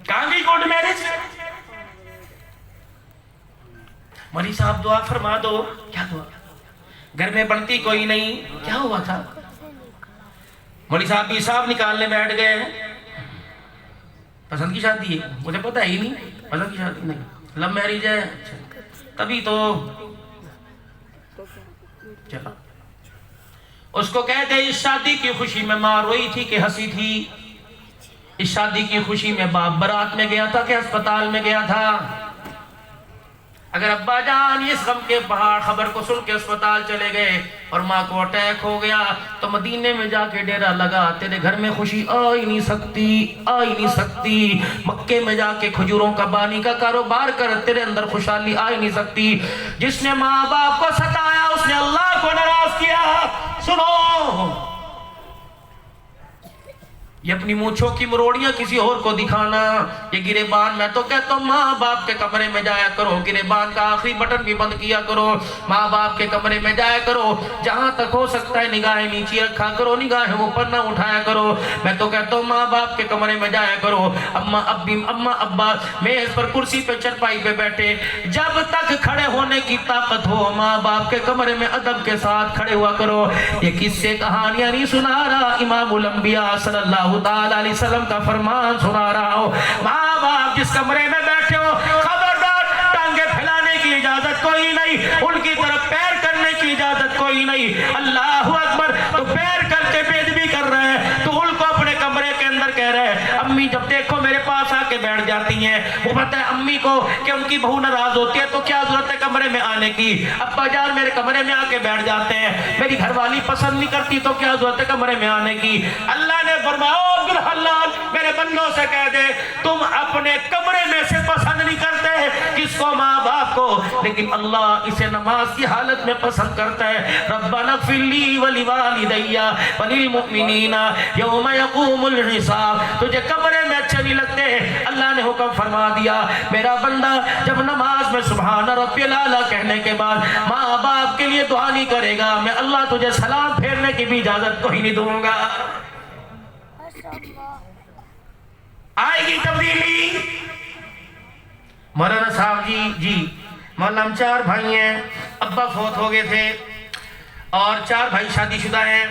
کہاں گئی کورٹ میرج؟ مولوی صاحب دعا فرما دو، کیا دعا؟ گھر میں بنتی کوئی نہیں، کیا ہوا تھا؟ مولوی صاحب بھی صاحب نکالنے بیٹھ گئے، پسند کی شادی ہے، مجھے پتا ہی نہیں، پسند کی شادی نہیں، لو میرج ہے، تبھی تو چلا۔ اس کو کہتے اس شادی کی خوشی میں ماں روئی تھی کہ ہنسی تھی، اس شادی کی خوشی میں باپ برات میں گیا تھا کہ ہسپتال میں گیا تھا۔ اگر ابا جان اس غم کے پہاڑ خبر کو سن کے اسپتال چلے گئے اور ماں کو اٹیک ہو گیا تو مدینے میں جا کے ڈیرا لگا، تیرے گھر میں خوشی آ ہی نہیں سکتی، آ ہی نہیں سکتی۔ مکے میں جا کے کھجوروں کا بانی کا کاروبار کر، تیرے اندر خوشحالی آ ہی نہیں سکتی۔ جس نے ماں باپ کو ستایا اس نے اللہ کو ناراض کیا۔ سنو، یہ اپنی مونچھوں کی مروڑیاں کسی اور کو دکھانا، یہ گریبان، میں تو کہتا ہوں ماں باپ کے کمرے میں جایا کرو، گریبان کا آخری بٹن بھی بند کیا کرو، ماں باپ کے کمرے میں جایا کرو، جہاں تک ہو سکتا ہے نگاہیں نیچے رکھا کرو، نگاہیں اوپر نہ اٹھایا کرو۔ میں تو کہتا ہوں ماں باپ کے کمرے میں جایا کرو، اماں ابا میز پر کرسی پہ چرپائی پہ بیٹھے، جب تک کھڑے ہونے کی طاقت ہو ماں باپ کے کمرے میں ادب کے ساتھ کھڑے ہوا کرو۔ یہ قصے کہانیاں نہیں سنا رہا، امام الانبیاء صلی اللہ تعالی علیہ وسلم کا فرمان سنا رہا ہوں۔ ماں باپ جس کمرے میں بیٹھے ہو، خبردار ٹانگیں پھیلانے کی اجازت کوئی نہیں، ان کی طرف پیر کرنے کی اجازت کوئی نہیں۔ اللہ اکبر، تو پیر کر کے بے ادبی کر رہے ہیں تو ان کو اپنے کمرے کے اندر کہہ رہے ہیں امی جب دیکھو میرے پاس آ کے بیٹھ جاتی ہیں، وہ پتہ ہے امی کو کہ ان کی بہو ناراض ہوتی ہے تو کیا ضرورت ہے کمرے میں آنے کی، ابا جان میرے کمرے میں آ کے بیٹھ جاتے ہیں، میری گھر والی پسند نہیں کرتی تو کیا ضرورت ہے کمرے میں آنے کی۔ اللہ نے فرمایا عبدالحلال میرے بندوں سے کہہ دے تم اپنے کمرے میں سے پسند نہیں کرتے کس کو؟ ماں باپ کو، لیکن اللہ اسے نماز کی حالت میں پسند کرتا ہے۔ ربنا اغفر لی ولوالدی وللمؤمنین یوم یقوم الحساب۔ تجھے کمرے میں اچھے نہیں لگتے، اللہ نے حکم فرما دیا میرا بندہ جب نماز میں سبحان ربی الاعلیٰ کہنے کے بعد ماں باپ کے لیے دعا نہیں کرے گا، میں اللہ تجھے سلام پھیرنے کی بھی اجازت کوئی نہیں دوں گا۔ آئے گی تبدیلی۔ مولانا صاحب جی مولانا ہم 4 بھائی ہیں، ابا فوت ہو گئے تھے اور 4 بھائی شادی شدہ ہیں،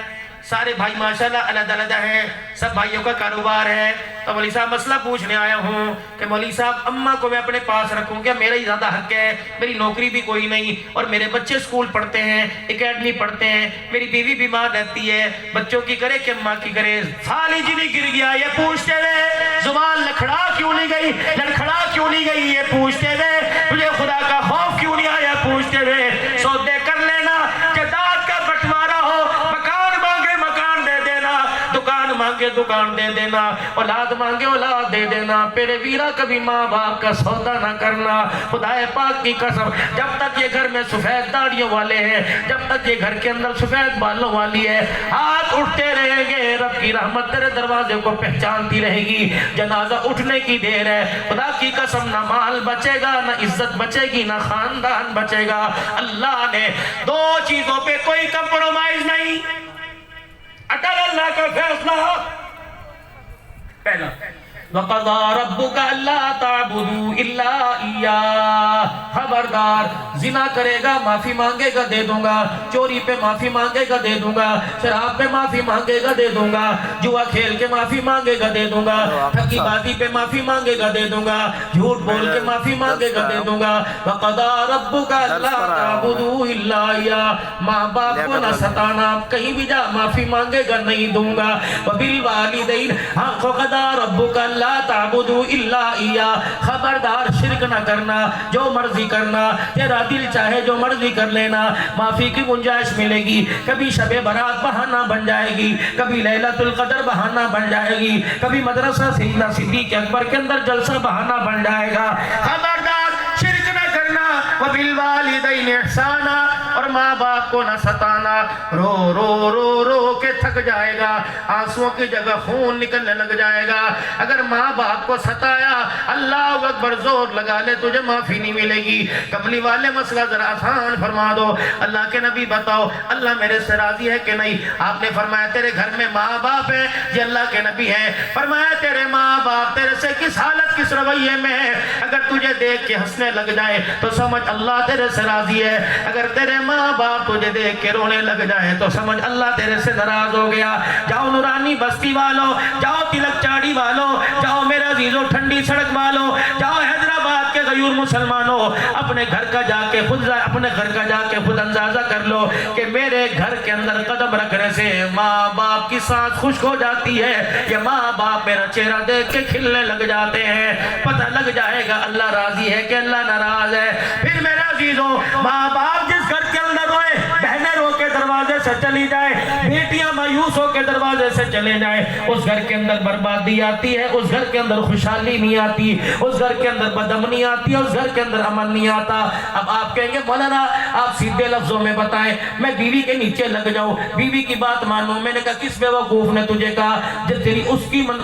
سارے بھائی ماشاءاللہ علیحدہ علیحدہ ہیں، سب بھائیوں کا کاروبار ہے۔ تو مولوی صاحب مسئلہ پوچھنے آیا ہوں کہ مولوی صاحب اماں کو میں اپنے پاس رکھوں، کیا میرا ہی زیادہ حق ہے؟ میری نوکری بھی کوئی نہیں اور میرے بچے سکول پڑھتے ہیں، اکیڈمی پڑھتے ہیں، میری بیوی بیمار رہتی ہے، بچوں کی کرے کہ اماں کی کرے؟ سالی جی نہیں گر گیا یہ پوچھتے ہوئے، زبان لکھڑا کیوں نہیں گئی، لڑکھڑا کیوں نہیں گئی یہ پوچھتے ہوئے، تجھے خدا کا خوف کیوں نہیں آیا پوچھتے ہوئے، سودے کر لینا، جائیداد کا بٹوارا ہو، مکان مانگے مکان دے دینا، دکان مانگے دکان دے دینا، اولاد مانگے اولاد دے دینا، پیرے ویرا کبھی ماں باپ کا سودا نہ کرنا۔ خدا پاک کی قسم، جب تک یہ گھر میں سفید داڑیوں والے ہیں، جب تک یہ گھر کے اندر سفید بالوں والی ہے، ہاتھ اٹھتے رہیں گے، رب کی رحمت تیرے دروازے کو پہچانتی رہے گی۔ جنازہ اٹھنے کی دیر ہے، خدا کی قسم نہ مال بچے گا، نہ عزت بچے گی، نہ خاندان بچے گا۔ اللہ نے 2 چیزوں پہ کوئی کمپرومائز نہیں، اٹل اللہ کا فیصلہ۔ پہلا وَقَضَى رَبُّكَ أَلَّا تَعْبُدُوا إِلَّا إِيَّاهُ، خبردار زنا کرے گا معافی مانگے گا دے دوں گا، چوری پہ معافی مانگے گا دے دوں گا، شراب پہ معافی مانگے گا دے دوں گا، جوا کھیل کے معافی مانگے گا دے دوں گا، ٹھگی بازی پہ معافی مانگے گا دے دوں گا، جھوٹ بول کے معافی مانگے گا دے دوں گا۔ وَقَضَى رَبُّكَ أَلَّا تَعْبُدُوا إِلَّا إِيَّاهُ، ماں باپ کو نہ ستانا، کہیں بھی جا معافی مانگے گا نہیں دوں گا۔ وَبِالْوَالِدَيْنِ وَقَضَى رَبُّكَ لا تعبدوا الا اياه، خبردار شرک نہ کرنا، جو مرضی کرنا، تیرا دل چاہے جو مرضی کر لینا، معافی کی گنجائش ملے گی۔ کبھی شب برات بہانہ بن جائے گی، کبھی لیلۃ القدر بہانہ بن جائے گی، کبھی مدرسہ سیدنا صدیق اکبر کے اندر جلسہ بہانہ بن جائے گا۔ خبردار شرک نہ کرنا، وبالوالدین احسانا، اور ماں باپ کو نہ ستانا۔ رو رو رو رو کے تھک جائے گا، آنسوؤں کی جگہ خون نکلنے لگ جائے گا۔ اگر ماں باپ کو ستایا، اللہ اکبر زور لگا لے، تجھے معافی نہیں ملے گی۔ کملی والے مسئلہ ذرا آسان فرما دو، اللہ کے نبی بتاؤ اللہ میرے سے راضی ہے کہ نہیں؟ آپ نے فرمایا تیرے گھر میں ماں باپ ہے؟ جی اللہ کے نبی ہے۔ فرمایا تیرے ماں باپ تیرے سے کس حالت کس رویے میں ہے؟ اگر تجھے دیکھ کے ہنسنے لگ جائے تو سمجھ اللہ تیرے سے راضی ہے، اگر تیرے ماں باپ تجھے دیکھ کے رونے لگ جائے تو سمجھ اللہ تیرے سے ناراض ہو گیا۔ جاؤ نورانی بستی والوں، جاؤ تلک چاڑی والوں، جاؤ میرے عزیزوں ٹھنڈی سڑک والوں، جاؤ حیدرآباد کے غیور مسلمانوں، اپنے گھر کا جا کے خود اندازہ کر لو کہ میرے گھر کے اندر قدم رکھنے سے ماں باپ کی سانس خشک ہو جاتی ہے، کہ ماں باپ میرا چہرہ دیکھ کے کھلنے لگ جاتے ہیں، پتہ لگ جائے گا اللہ راضی ہے کہ اللہ ناراض ہے۔ پھر میرے عزیزوں ماں باپ جس گھر کے اندر روئے، بہنیں رو کے دروازے سے چلی جائے، بیٹیاں مایوس ہو کے دروازے سے چلے جائیں، اس گھر کے اندر بربادی آتی ہے، اس گھر کے اندر خوشحالی نہیں آتی، اس گھر کے اندر بدامنی آتی ہے، اس گھر کے اندر امن نہیں آتا۔ اب آپ کہیں گے مولانا آپ سیدھے لفظوں میں بتائیں، میں بیوی کے نیچے لگ جاؤں، بیوی کی بات مانوں؟ میں نے کہا کس بیوقوف نے تجھے کہا؟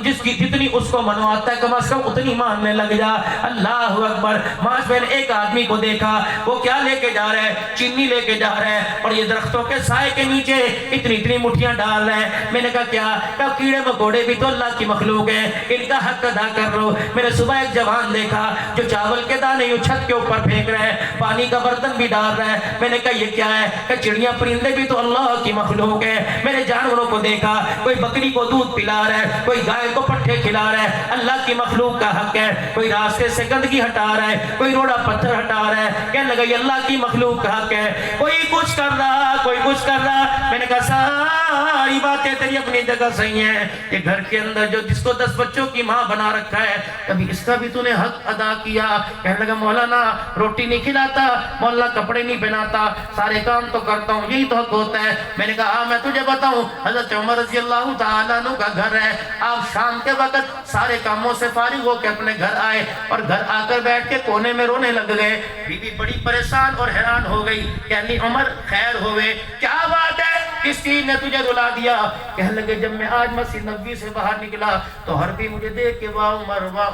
جس کی جتنی اس کو منواتا ہے کم از کم اتنی ماننے لگ جا۔ اللہ اکبر۔ معاذ میں نے ایک آدمی کو دیکھا، وہ کیا لے کے جا رہا ہے؟ چینی لے کے جا رہا ہے، اور یہ درختوں کے سائے کے نیچے اتنی مٹھیاں ڈال رہے ہیں۔ میں نے کہا کیا؟ کہا کیڑے مکوڑے بھی تو اللہ کی مخلوق ہیں، ان کا حق ادا کر رہو۔ میں نے صبح ایک جوان دیکھا جو چاول کے دانے یوں چھت کے اوپر پھینک رہا ہے، پانی کا برتن بھی ڈال رہا ہے۔ میں نے کہا یہ کیا ہے؟ کہ چڑیاں پرندے بھی تو اللہ کی مخلوق ہیں۔ میں نے جانوروں کو دیکھا، کوئی بکری کو دودھ پلا رہا ہے، کوئی گائے کو پٹھے کھلا رہا ہے، اللہ کی مخلوق کا حق ہے۔ کوئی راستے سے گندگی ہٹا رہا ہے، کوئی روڑا پتھر ہٹا رہا ہے، کہنے لگا یہ اللہ کی مخلوق کا حق ہے۔ کوئی کچھ کر رہا، کوئی کچھ کر رہا۔ میں نے کہا ساری باتیں تیری اپنی جگہ صحیح ہیں، یہ گھر کے اندر جو جس کو 10 بچوں کی ماں بنا رکھا ہے، کبھی اس کا بھی تو نے حق ادا کیا؟ کہنے لگا مولانا روٹی نہیں کھلاتا، مولانا کپڑے نہیں پہناتا، سارے کام تو کرتا ہوں، یہی تو حق ہوتا ہے۔ میں نے کہا ہاں میں تجھے بتاؤں، حضرت عمر رضی اللہ تعالیٰ عنہ کا گھر ہے، آپ شام کے وقت سارے کاموں سے فارغ ہو کے اپنے گھر آئے، اور گھر آ کر بیٹھ کے کونے میں رونے لگ گئے۔ بیوی بڑی پریشان اور حیران ہو گئی، یعنی عمر خیر ہوئے، کیا بات ہے کس چیز نے تجھے رلا دیا؟ کہنے لگے جب میں آج مسجد نبوی سے باہر نکلا تو ہر بھی مجھے دیکھ کے واہ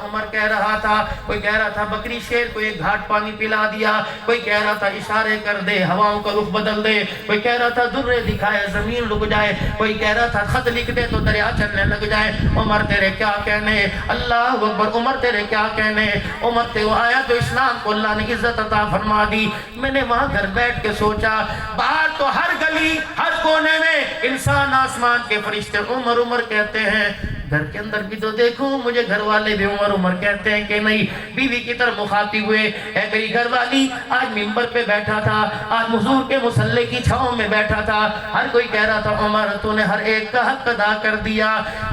عمر کہہ رہا تھا، کوئی کہہ رہا تھا بکری شیر کو ایک گھاٹ پانی پلا دیا، کوئی کہہ رہا تھا اشارے کر دے ہواؤں کا رخ بدل دے، کوئی کہہ رہا تھا درے دکھائے زمین رک جائے، کوئی کہہ رہا تھا خط لکھ دے تو دریا چلنے لگ جائے۔ عمر تیرے کیا کہنے، اللہ اکبر، عمر تیرے کیا کہنے، عمر تے آیا تو اسلام کو اللہ نے عزت عطا فرما دی۔ میں نے وہاں گھر بیٹھ کے سوچا، باہر تو ہر گلی ہر کونے میں انسان آسمان کے فرشتے عمر عمر کہتے ہیں، گھر کے اندر بھی تو دیکھوں مجھے گھر والے بھی عمر عمر کہتے ہیں کہ نہیں؟ بیوی کی طرف مخاطب ہوئے، اے میری گھر والی، آج منبر پہ بیٹھا تھا، آج حضور کے مصلی کی چھاؤں میں بیٹھا تھا، ہر کوئی کہہ رہا تھا عمر تو نے ہر ایک کا حق ادا کر دیا،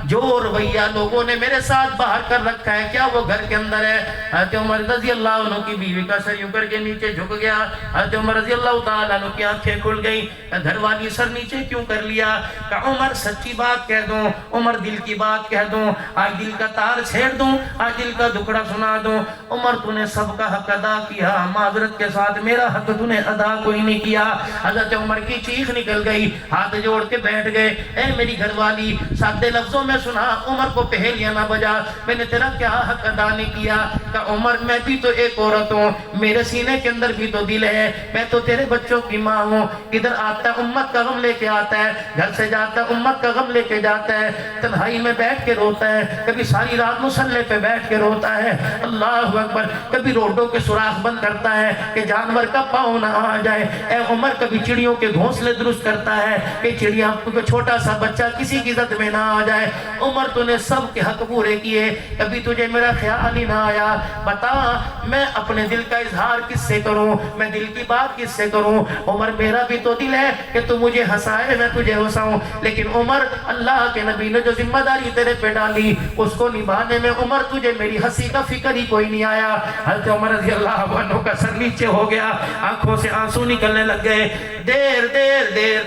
جو رویہ لوگوں نے میرے ساتھ باہر کر رکھا ہے کیا وہ گھر کے اندر ہے؟ حضرت عمر رضی اللہ عنہ کی بیوی کا سر یوں کر کے نیچے جھک گیا، حضرت عمر رضی اللہ تعالیٰ عنہ کی آنکھیں کھل گئیں، گھر والی سر نیچے کیوں کر لیا؟ کہ عمر سچی بات کہہ دوں، عمر دل کی بات کہہ دوں، آج دل کا تار چھیڑ دوں، آج دل کا دکڑا سنا دوں، عمر تو نے سب کا حق ادا کیا، معذرت کے ساتھ میرا حق تو نے ادا کوئی نہیں کیا۔ حضرت عمر کی چیخ نکل گئی، ہاتھ جوڑ کے بیٹھ گئے، اے میری گھر والی سادے لفظوں میں سنا، عمر کو پہیلیاں نہ بجا، میں نے تیرا کیا حق ادا نہیں کیا؟ کہ عمر میں بھی تو ایک عورت ہوں، میرے سینے کے اندر بھی تو دل ہے، میں تو تیرے بچوں کی ماں ہوں، ادھر آتا ہے امت کا غم لے کے آتا ہے، گھر سے جاتا ہے امت کا غم لے کے جاتا ہے، تنہائی میں بیٹھ کے روتا ہے، کبھی ساری رات مصلی پہ بیٹھ کے روتا ہے، اللہ اکبر، کبھی روڈوں کے سوراخ بند کرتا ہے کہ جانور کا پاؤں نہ آ جائے، اے عمر کبھی چڑیوں کے گھونسلے درست کرتا ہے کہ چڑیاں چھوٹا سا بچہ کسی کی زد میں نہ آ جائے۔ عمر تو نے سب کے حق پورے کیے، کبھی تجھے میرا خیال ہی نہ آیا، بتا میں اپنے دل کا اظہار کس سے کروں، میں دل کی بات کس سے کروں؟ عمر میرا بھی تو دل ہے کہ تو مجھے ہنسائے میں تجھے ہنساؤں، لیکن عمر اللہ کے نبی نے جو ذمہ داری تیرے پہ ڈالی اس کو نبھانے میں عمر تجھے میری ہنسی کا فکر ہی کوئی نہیں آیا۔ حضرت عمر رضی اللہ عنہ کا سر نیچے ہو گیا، آنکھوں سے آنسو نکلنے لگ گئے، دیر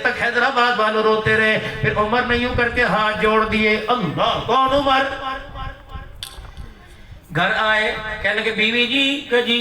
تک حیدرآباد والوں روتے رہے، پھر عمر نے یوں کر کے ہاتھ جوڑ دیے، اللہ کون عمر؟ گھر آئے، کہنے لگے بیوی جی کہ جی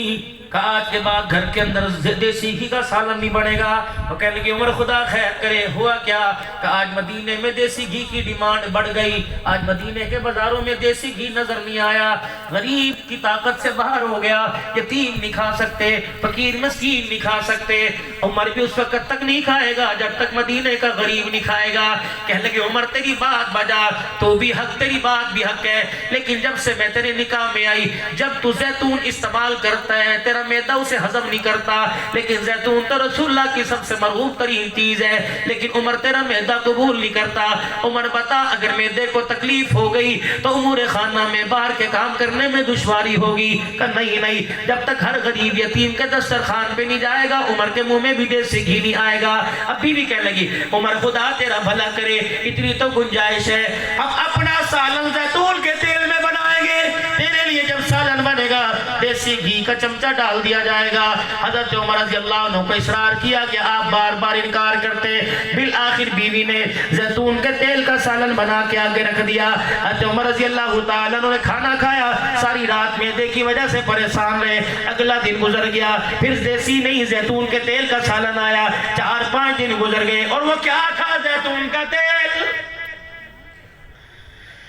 آج کے بعد گھر کے اندر دیسی گھی کا سالن نہیں بنے گا۔ وہ کہنے لگے عمر خدا خیر کرے، ہوا کیا؟ کہ آج مدینے میں دیسی گھی کی ڈیمانڈ بڑھ گئی، آج مدینے کے بازاروں میں دیسی گھی نظر نہیں آیا، غریب کی طاقت سے باہر ہو گیا، یتیم نہیں کھا سکتے، فقیر مسکین نہیں کھا سکتے۔ عمر بھی اس وقت تک نہیں کھائے گا جب تک مدینے کا غریب نہیں کھائے گا۔ کہنے لگے عمر تیری بات بجا، تو بھی حق، تیری بات بھی حق ہے، لیکن جب سے میں تیرے نکاح میں آئی، جب تو زیتون استعمال کرتا ہے تیرا میدا اسے ہضم نہیں کرتا، لیکن زیتون تو رسول اللہ کی سب سے مرغوب ترین چیز ہے، لیکن عمر تیرا میدا قبول نہیں کرتا۔ عمر بتا اگر میدے کو تکلیف ہو گئی تو امور خانہ میں باہر کے کام کرنے میں دشواری ہوگی۔ کہ نہیں، جب تک ہر غریب یتیم کے دسترخوان پہ نہیں جائے گا عمر کے منہ میں بھی دیسی گھی نہیں آئے گا۔ اب بیوی کہنے لگی عمر خدا تیرا بھلا کرے، اتنی تو گنجائش ہے، ہم اپنا سالن زیتون کے تیل میں بنائیں گے، تیرے لیے جب سالن بنے گا دیسی گھی کا چمچہ ڈال دیا جائے گا۔ حضرت عمر رضی اللہ عنہ کو اصرار کیا کہ آپ بار بار انکار کرتے، بالآخر بیوی نے زیتون کے تیل کا سالن بنا کے آگے رکھ دیا۔ حضرت عمر رضی اللہ تعالیٰ عنہ نے کھانا کھایا، ساری رات معدے کی وجہ سے پریشان رہے، اگلا دن گزر گیا، پھر دیسی نہیں زیتون کے تیل کا سالن آیا، 4-5 دن گزر گئے، اور وہ کیا تھا؟ زیتون کا تیل۔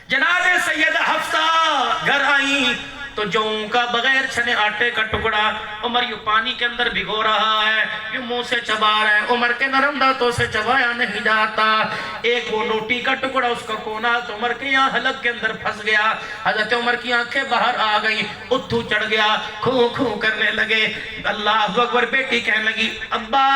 جناب سیدہ حفصہ گھر آئیں تو جوں کا بغیر چھنے آٹے کا ٹکڑا عمر یوں پانی کے اندر بھگو رہا ہے، یوں منہ سے چبا رہا ہے، عمر کے نرم دانتوں سے چبایا نہیں جاتا، ایک وہ روٹی کا ٹکڑا اس کا کونا تو عمر کے یہاں حلق کے اندر پھنس گیا۔ حضرت عمر کی آنکھیں باہر آ گئی، اتھو چڑھ گیا، کھوں کھوں کرنے لگے۔ اللہ اکبر، بیٹی کہنے لگی ابا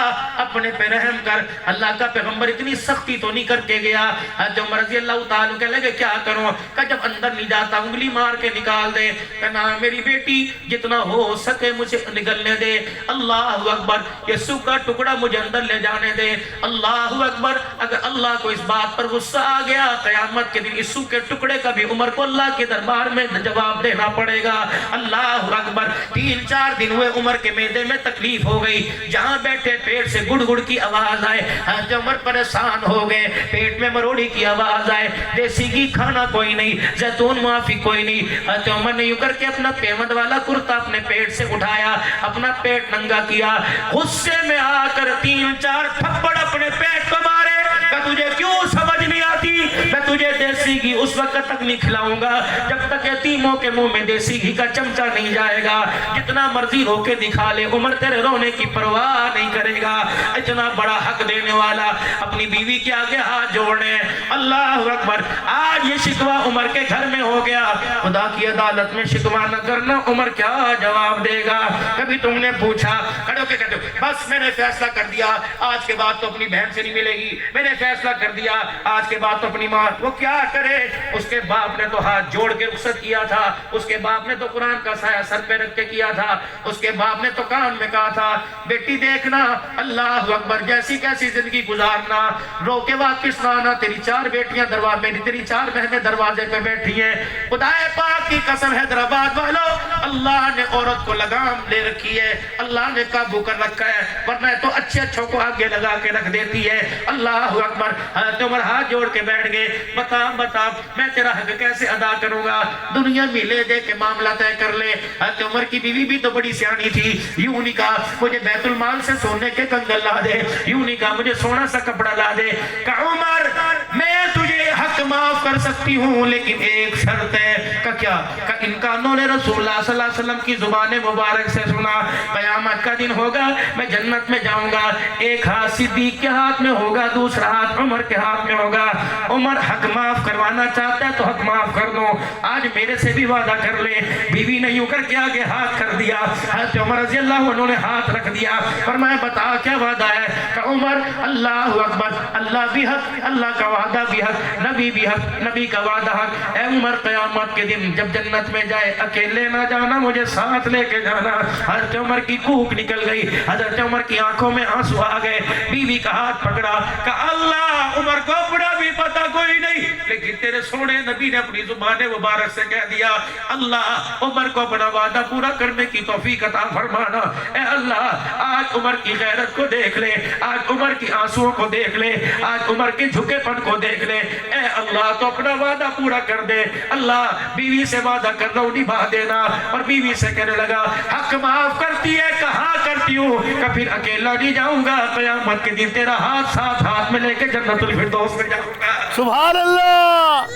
اپنے پہ رحم کر، اللہ کا پیغمبر اتنی سختی تو نہیں کر کے گیا۔ حضرت عمر رضی اللہ تعالیٰ کہنے لگے کیا کروں؟ کہ جب اندر نہیں جاتا انگلی مار کے نکال دے، نا میری بیٹی جتنا ہو سکے مجھے نگلنے دے، اللہ اکبر، یہ سوکھا ٹکڑا مجھے اندر لے جانے دے، اللہ اکبر۔ اگر اللہ کو اس بات پر غصہ آ گیا قیامت کے دن اس سوکھے ٹکڑے کا بھی عمر کو اللہ کے دربار میں جواب دینا پڑے گا، اللہ اکبر۔ 3-4 دن ہوئے عمر کے معدے میں تکلیف ہو گئی، جہاں بیٹھے پیٹ سے گڑ گڑ کی آواز آئے، حضرت عمر پریشان ہو گئے، پیٹ میں مروڑی کی آواز آئے، دیسی گھی کھانا کوئی نہیں، زیتون معافی کوئی نہیں۔ حضرت عمر نے یوں کر کے اپنا پیمند والا کرتا اپنے پیٹ سے اٹھایا، اپنا پیٹ ننگا کیا، غصے میں آ کر 3-4 تھپڑ اپنے پیٹ کو مارے، کہ تجھے کیوں سمجھ نہیں آتی؟ میں تجھے دیسی گھی اس وقت تک نہیں کھلاؤں گا جب تک یتیموں کے منہ میں دیسی گھی کا چمچہ نہیں جائے گا. جتنا مرضی رو کے دکھا لے عمر تیرے رونے کی پرواہ نہیں کرے گا. اتنا بڑا حق دینے والا اپنی بیوی کے آگے ہاتھ جوڑنے. اللہ اکبر. آج یہ شکوہ عمر کے گھر میں ہو گیا. خدا کی عدالت میں شکوہ نہ کرنا. عمر کیا جواب دے گا؟ کبھی تم نے پوچھا کھڑے ہو کے کہتے ہو بس میں نے فیصلہ کر دیا آج کے بعد تو اپنی بہن سے نہیں ملے گی, میں نے فیصلہ کر دیا آج کے بعد تو اپنی ماں. وہ کیا کرے؟ اس کے باپ نے تو ہاتھ جوڑ کے رخصت کیا تھا, اس کے باپ نے تو قرآن کا سایہ سر پہ رکھ کے کیا تھا, اس کے باپ نے تو کان میں کہا تھا بیٹی دیکھنا اللہ اکبر جیسی کیسی زندگی گزارنا, رو کے واپس نہ آنا, تیری 4 بیٹیاں دروازے میں, تیری 4 بہنیں دروازے پہ بیٹھی ہیں. خدا پاک کی قسم حیدرآباد والوں, اللہ نے عورت کو لگام لے رکھی ہے, اللہ نے قابو کر رکھا ہے, ورنہ تو اچھے اچھوں کو آگے لگا کے رکھ دیتی ہے. اللہ اکبر. حضرت عمر ہاتھ جوڑ کے بیٹھ گئے. بتا میں تیرا حق کیسے ادا کروں گا؟ دنیا میں لے دے کے معاملہ طے کر لے. حضرت عمر کی بیوی بھی تو بڑی سیانی تھی. یوں نہیں کہا مجھے بیت المال سے سونے کے کنگن لا دے, یوں نہیں کہا مجھے سونا سا کپڑا لا دے. کہا عمر میں تجھے حق معاف کر سکتی ہوں لیکن ایک شرط ہے. کہ کیا؟ کہ ان کانوں نے رسول اللہ صلی اللہ علیہ وسلم کی زبان مبارک سے سنا قیامت کا دن ہوگا میں جنت میں جاؤں گا, ایک ہاتھ صدیق کے ہاتھ میں ہوگا, دوسرا ہاتھ عمر کے ہاتھ میں ہوگا. عمر حق معاف کروانا چاہتا ہے تو حق معاف کر دو, آج میرے سے بھی وعدہ کر لے. بیوی نے یوں کر کے آگے ہاتھ کر دیا. حضرت عمر رضی اللہ عنہ نے ہاتھ رکھ دیا. فرمایا بتا کیا وعدہ ہے؟ کہ عمر اللہ اکبر, اللہ بھی حق, اللہ کا وعدہ بھی حق, نبی بھی حق, نبی کا وعدہ حق. اے عمر قیامت کے دن جب جنت میں جائے اکیلے نہ جانا, مجھے ساتھ لے کے جانا. حضرت عمر کی کوک نکل گئی, حضرت عمر کی آنکھوں میں آنسو آ گئے. بیوی کا ہاتھ پکڑا. کہا اللہ عمر کو اپنا بھی پتہ کوئی نہیں لیکن تیرے سونے نبی نے اپنی زبان مبارک سے کہہ دیا اللہ عمر کو اپنا وعدہ پورا کرنے کی توفیق عطا فرمانا. اے اللہ آج عمر کی غیرت کو دیکھ لے, آج عمر کی آنسوؤں کو دیکھ لے, آج عمر کے جھکے پن کو دیکھ لے. اے اللہ تو اپنا وعدہ پورا کر دے. اللہ بیوی سے وعدہ کر رہا ہوں نبھا دینا. اور بیوی سے کہنے لگا حق معاف کرتی ہے؟ کہاں کرتی ہوں. کہ پھر اکیلا نہیں جاؤں گا, قیامت کے دن تیرا ہاتھ ساتھ ہاتھ میں لے کے جنت الفردوس میں جاؤں گا. سبحان اللہ.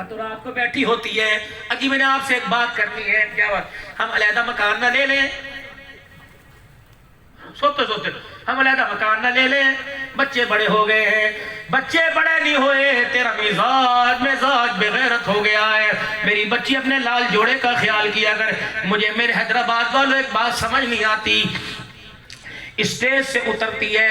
تو رات کو بیٹھی ہوتی ہے. اجی میں نے آپ سے ایک بات کرنی ہے. کیا بات؟ ہم علیحدہ مکان نہ لے لیں, سوتے ہم علیحدہ مکان نہ لے لیں, بچے بڑے ہو گئے ہیں, بچے بڑے نہیں ہوئے, تیرا مزاج بے غیرت ہو گیا ہے. میری بچی اپنے لال جوڑے کا خیال کیا کر. مجھے میرے حیدرآباد والوں ایک بات سمجھ نہیں آتی, اسٹیج سے اترتی ہے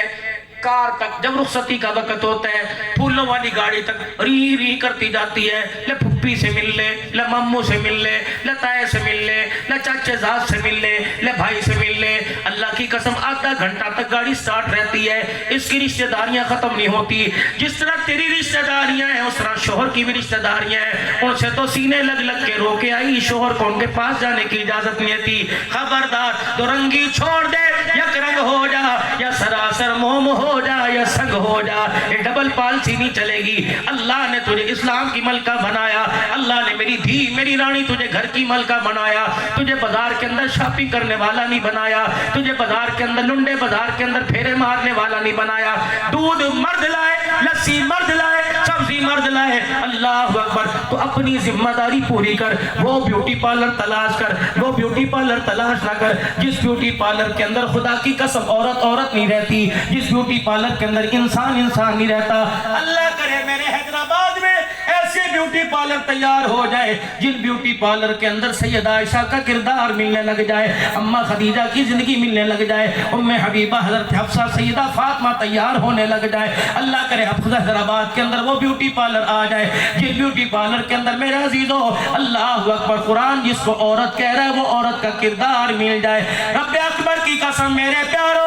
کار تک, جب رخصتی کا وقت ہوتا ہے پھولوں والی گاڑی تک ری ری کرتی جاتی ہے. لے پھپھی سے مل لے, لے ماموں سے مل لے, لے تائے سے مل لے, لے چاچے زاد سے مل لے, لے بھائی سے مل لے. اللہ کی قسم آدھا گھنٹہ تک گاڑی سٹارٹ رہتی ہے. اس کی رشتہ داریاں ختم نہیں ہوتی. جس طرح تیری رشتہ داریاں ہیں اس طرح شوہر کی بھی رشتہ داریاں ہیں. ان سے تو سینے لگ لگ کے رو کے آئی, شوہر کو ان کے پاس جانے کی اجازت نہیں تھی. خبردار, دو رنگی چھوڑ دے, یک رنگ ہو جا, یا سراسر موم ہو جا یا سنگ ہو جا. یہ ڈبل پالسی نہیں چلے گی. اللہ نے تجھے اسلام کی ملکہ بنایا, اللہ نے میری دھی میری رانی تجھے گھر کی ملکہ بنایا. تجھے بازار کے اندر شاپنگ کرنے والا نہیں بنایا, تجھے بازار کے اندر لنڈے بازار کے اندر پھیرے مارنے والا نہیں بنایا. دودھ مرد لائے, لسی مرد لائے, سبزی مرد لائے. اللہ اکبر. تو اپنی ذمہ داری پوری کر. وہ بیوٹی پارلر تلاش کر, وہ بیوٹی پارلر تلاش نہ کر جس بیوٹی پارلر کے اندر خدا کی قسم عورت نہیں رہتی, جس بیوٹی پارلر کے اندر انسان نہیں رہتا. اللہ کرے میرے حیدرآباد میں ایسے بیوٹی پارلر تیار ہو جائے جن بیوٹی پارلر کے اندر سیدہ عائشہ کا کردار ملنے لگ جائے, اماں خدیجہ کی زندگی ملنے لگ جائے, ام حبیبہ حضرت حفصہ سیدہ فاطمہ تیار ہونے لگ جائے. اللہ کرے حیدرآباد کے اندر وہ بیوٹی پارلر آ جائے جن بیوٹی پارلر کے اندر میرے عزیزو اللہ اکبر قرآن جس کو عورت کہہ رہا ہے وہ عورت کا کردار مل جائے. رب اکبر کی قسم میرے پیارو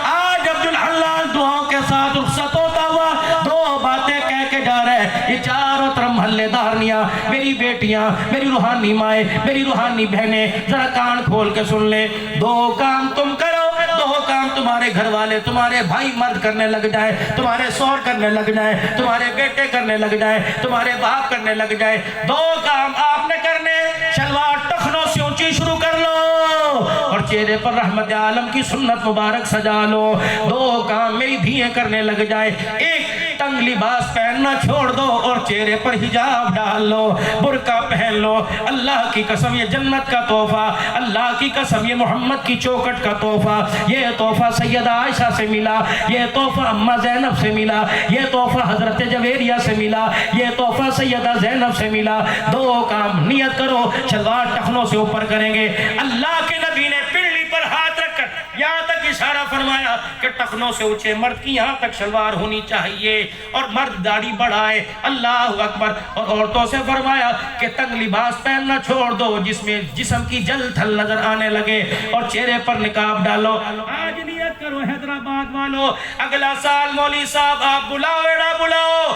آج عبدالحلال دعاؤں کے ساتھ رخصت ہوتا ہوا دو باتیں کہہ کے جا رہے ہیں. یہ چاروں طرف محلے دارنیاں, میری بیٹیاں, میری روحانی مائیں, میری روحانی بہنیں, ذرا کان کھول کے سن لے. دو کام تم کرو, دو کام تمہارے گھر والے, تمہارے بھائی مرد کرنے لگ جائے, تمہارے سور کرنے لگ جائے, تمہارے بیٹے کرنے لگ جائے, تمہارے باپ کرنے لگ جائے. دو کام آپ نے کرنے, شلوار ٹخنوں سے اونچی شروع کر لو اور چہرے پر رحمت عالم کی سنت مبارک سجا لو. دو کام میری دھییں کرنے لگ جائے. ایک تنگ لباس پہننا چھوڑ دو اور چہرے پر حجاب ڈال لو، برقع پہن لو۔ اللہ کی قسم یہ جنت کا تحفہ، اللہ کی قسم یہ محمد کی چوکٹ کا تحفہ، یہ تحفہ سیدہ عائشہ سے ملا، یہ تحفہ اماں زینب سے ملا، یہ تحفہ حضرت جویریہ سے ملا، یہ تحفہ سیدہ زینب سے ملا۔ دو کام نیت کرو، شلوار ٹخنوں سے اوپر کریں گے۔ اللہ کے نبی نے پنڈلی پر ہاتھ رکھ کر یہاں تک اشارہ فرمایا کہ ٹخنوں سے اونچے مرد کی یہاں تک شلوار ہونی چاہیے، اور مرد داڑھی بڑھائے، اللہ اکبر۔ اور عورتوں سے فرمایا کہ تنگ لباس پہننا چھوڑ دو جس میں جسم کی جل تھل نظر آنے لگے، اور چہرے پر نقاب ڈالو۔ آج نیت کرو حیدرآباد والو، اگلا سال مولوی صاحب آپ بلاؤ نہ بلاؤ،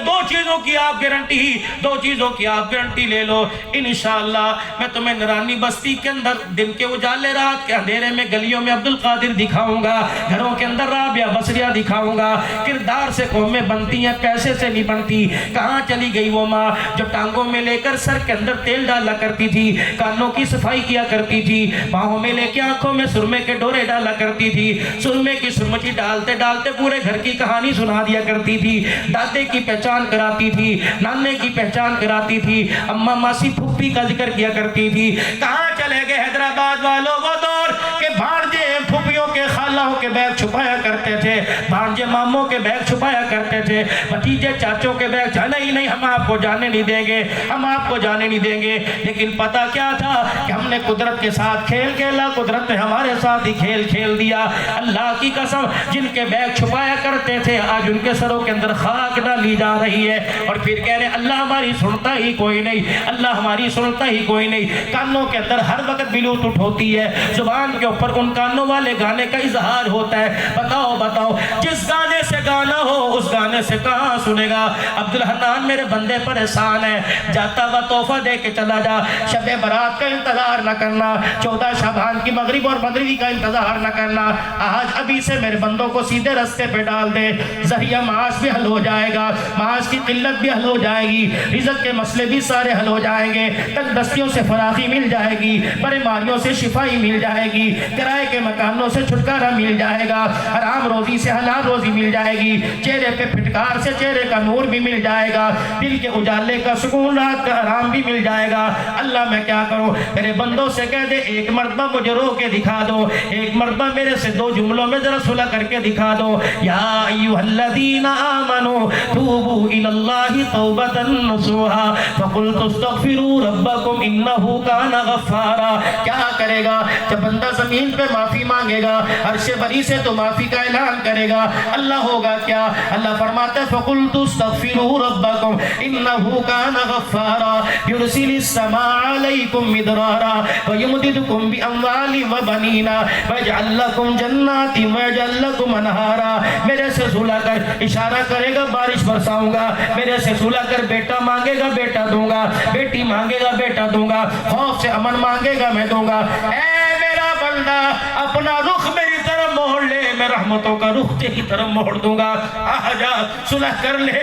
دو چیزوں کی آپ گارنٹی، دو چیزوں کی آپ گارنٹی لے لو انشاءاللہ۔ میں تمہیں نورانی بستی کے اندر دن کے اجالے رات کے اندھیرے میں گلیوں میں عبد القادر دکھاؤں گا، گھروں کے اندر رابعہ بصریہ دکھاؤں گا۔ کردار سے قومیں بنتی ہیں، پیسے سے نہیں بنتی۔ کہاں چلی گئی وہ ماں جو ٹانگوں میں لے کر سر کے اندر تیل ڈالا کرتی تھی، کانوں کی صفائی کیا کرتی تھی، پاؤں میں لے کے آنکھوں میں سرمے کے ڈورے ڈالا کرتی تھی، سرمے کی سرمچی ڈالتے ڈالتے پورے گھر کی کہانی سنا دیا کرتی تھی، دادے کی پہچان کراتی تھی، نانے کی پہچان کراتی تھی، اماں ماسی پھپھی کا ذکر کیا کرتی تھی۔ کہاں چلے گئے حیدرآباد والوں وہ دور کہ بھانجے پھپھیوں کے خالوں کے بیگ چھپایا کرتے تھے، بھانجے ماموں کے بیگ چھپایا کرتے تھے، بھتیجے چاچوں کے بیگ نہیں ہم آپ کو جانے نہیں دیں گے، ہم آپ کو جانے نہیں دیں گے۔ لیکن پتہ کیا تھا کہ ہم نے قدرت کے ساتھ کھیل کھیلا، قدرت نے ہمارے ساتھ ہی کھیل کھیل دیا۔ اللہ کی قسم جن کے بیگ چھپایا کرتے تھے آج ان کے سروں کے اندر خاک ڈالی جا رہی ہے، اور پھر کہہ رہے اللہ ہماری سنتا ہی کوئی نہیں، اللہ ہماری سنتا ہی کوئی نہیں۔ کانوں کے اندر ہر وقت بلوٹوتھ ہوتی ہے، زبان کے اوپر ان کانوں والے گانے کا اظہار ہوتا ہے۔ بتاؤ بتاؤ جس گانے سے گانا ہو اس گانے سے کہاں سنے گا؟ عبدالحنان میرے بندے پر احسان ہے، جاتا ہوا تحفہ دے کے چلا جا، شب برات کا انتظار نہ کرنا، 14 شعبان کی مغرب اور مغربی کا انتظار نہ کرنا، آج ابھی سے میرے بندوں کو سیدھے رستے پہ ڈال دے، ذریعہ معاش بھی حل ہو جائے گا، معاش کی قلت بھی حل ہو جائے گی، رزق کے مسئلے بھی سارے حل ہو جائیں گے، تنگ دستیوں سے فراخی مل جائے گی، بیماریوں سے شفائی مل جائے گی، کرائے کے مکانوں سے چھٹکارا مل جائے گا، حرام روزی سے حلال روزی مل جائے گی، چہرے پہ پھٹکار سے چہرے کا نور بھی مل جائے گا، دل کے اجالے کا سکون رات کا آرام بھی مل جائے گا۔ اللہ میں کیا کروں؟ میرے بندوں سے کہہ دے ایک مرتبہ مجھے رو کے دکھا دو، ایک مرتبہ میرے سے 2 جملوں میں ذرا صلح کر کے دکھا دو۔ یا ایھا الذین آمنوا توبوا الی اللہ توبۃ نصوحا فقلت استغفروا ربکم انہ کان غفارا۔ کیا کرے گا جب بندہ زمین پہ معافی مانگے گا، عرش بری سے تو معافی کا اعلان کرے گا، اللہ ہوگا کیا؟ اللہ فرماتا ہے فقلت استغفروا ربکم انہ کان غفارا یرسل السماء علیکم مدرارا ویمددکم باموال وبنین ویجعل لکم جنات ویجعل لکم انہارا۔ میرے سے صلح کر، اشارہ کرے گا بارش برساؤں گا، میرے سے صلح کر، بیٹا مانگے گا بیٹا دوں گا، بیٹی مانگے گا بیٹا دوں گا، خوف سے امن مانگے گا میں دوں گا۔ اے میرا بندہ اپنا رخ میری طرف موڑ لے، میں رحمتوں کا رخ تیری طرف موڑ دوں گا۔ آ جا صلح کر لے،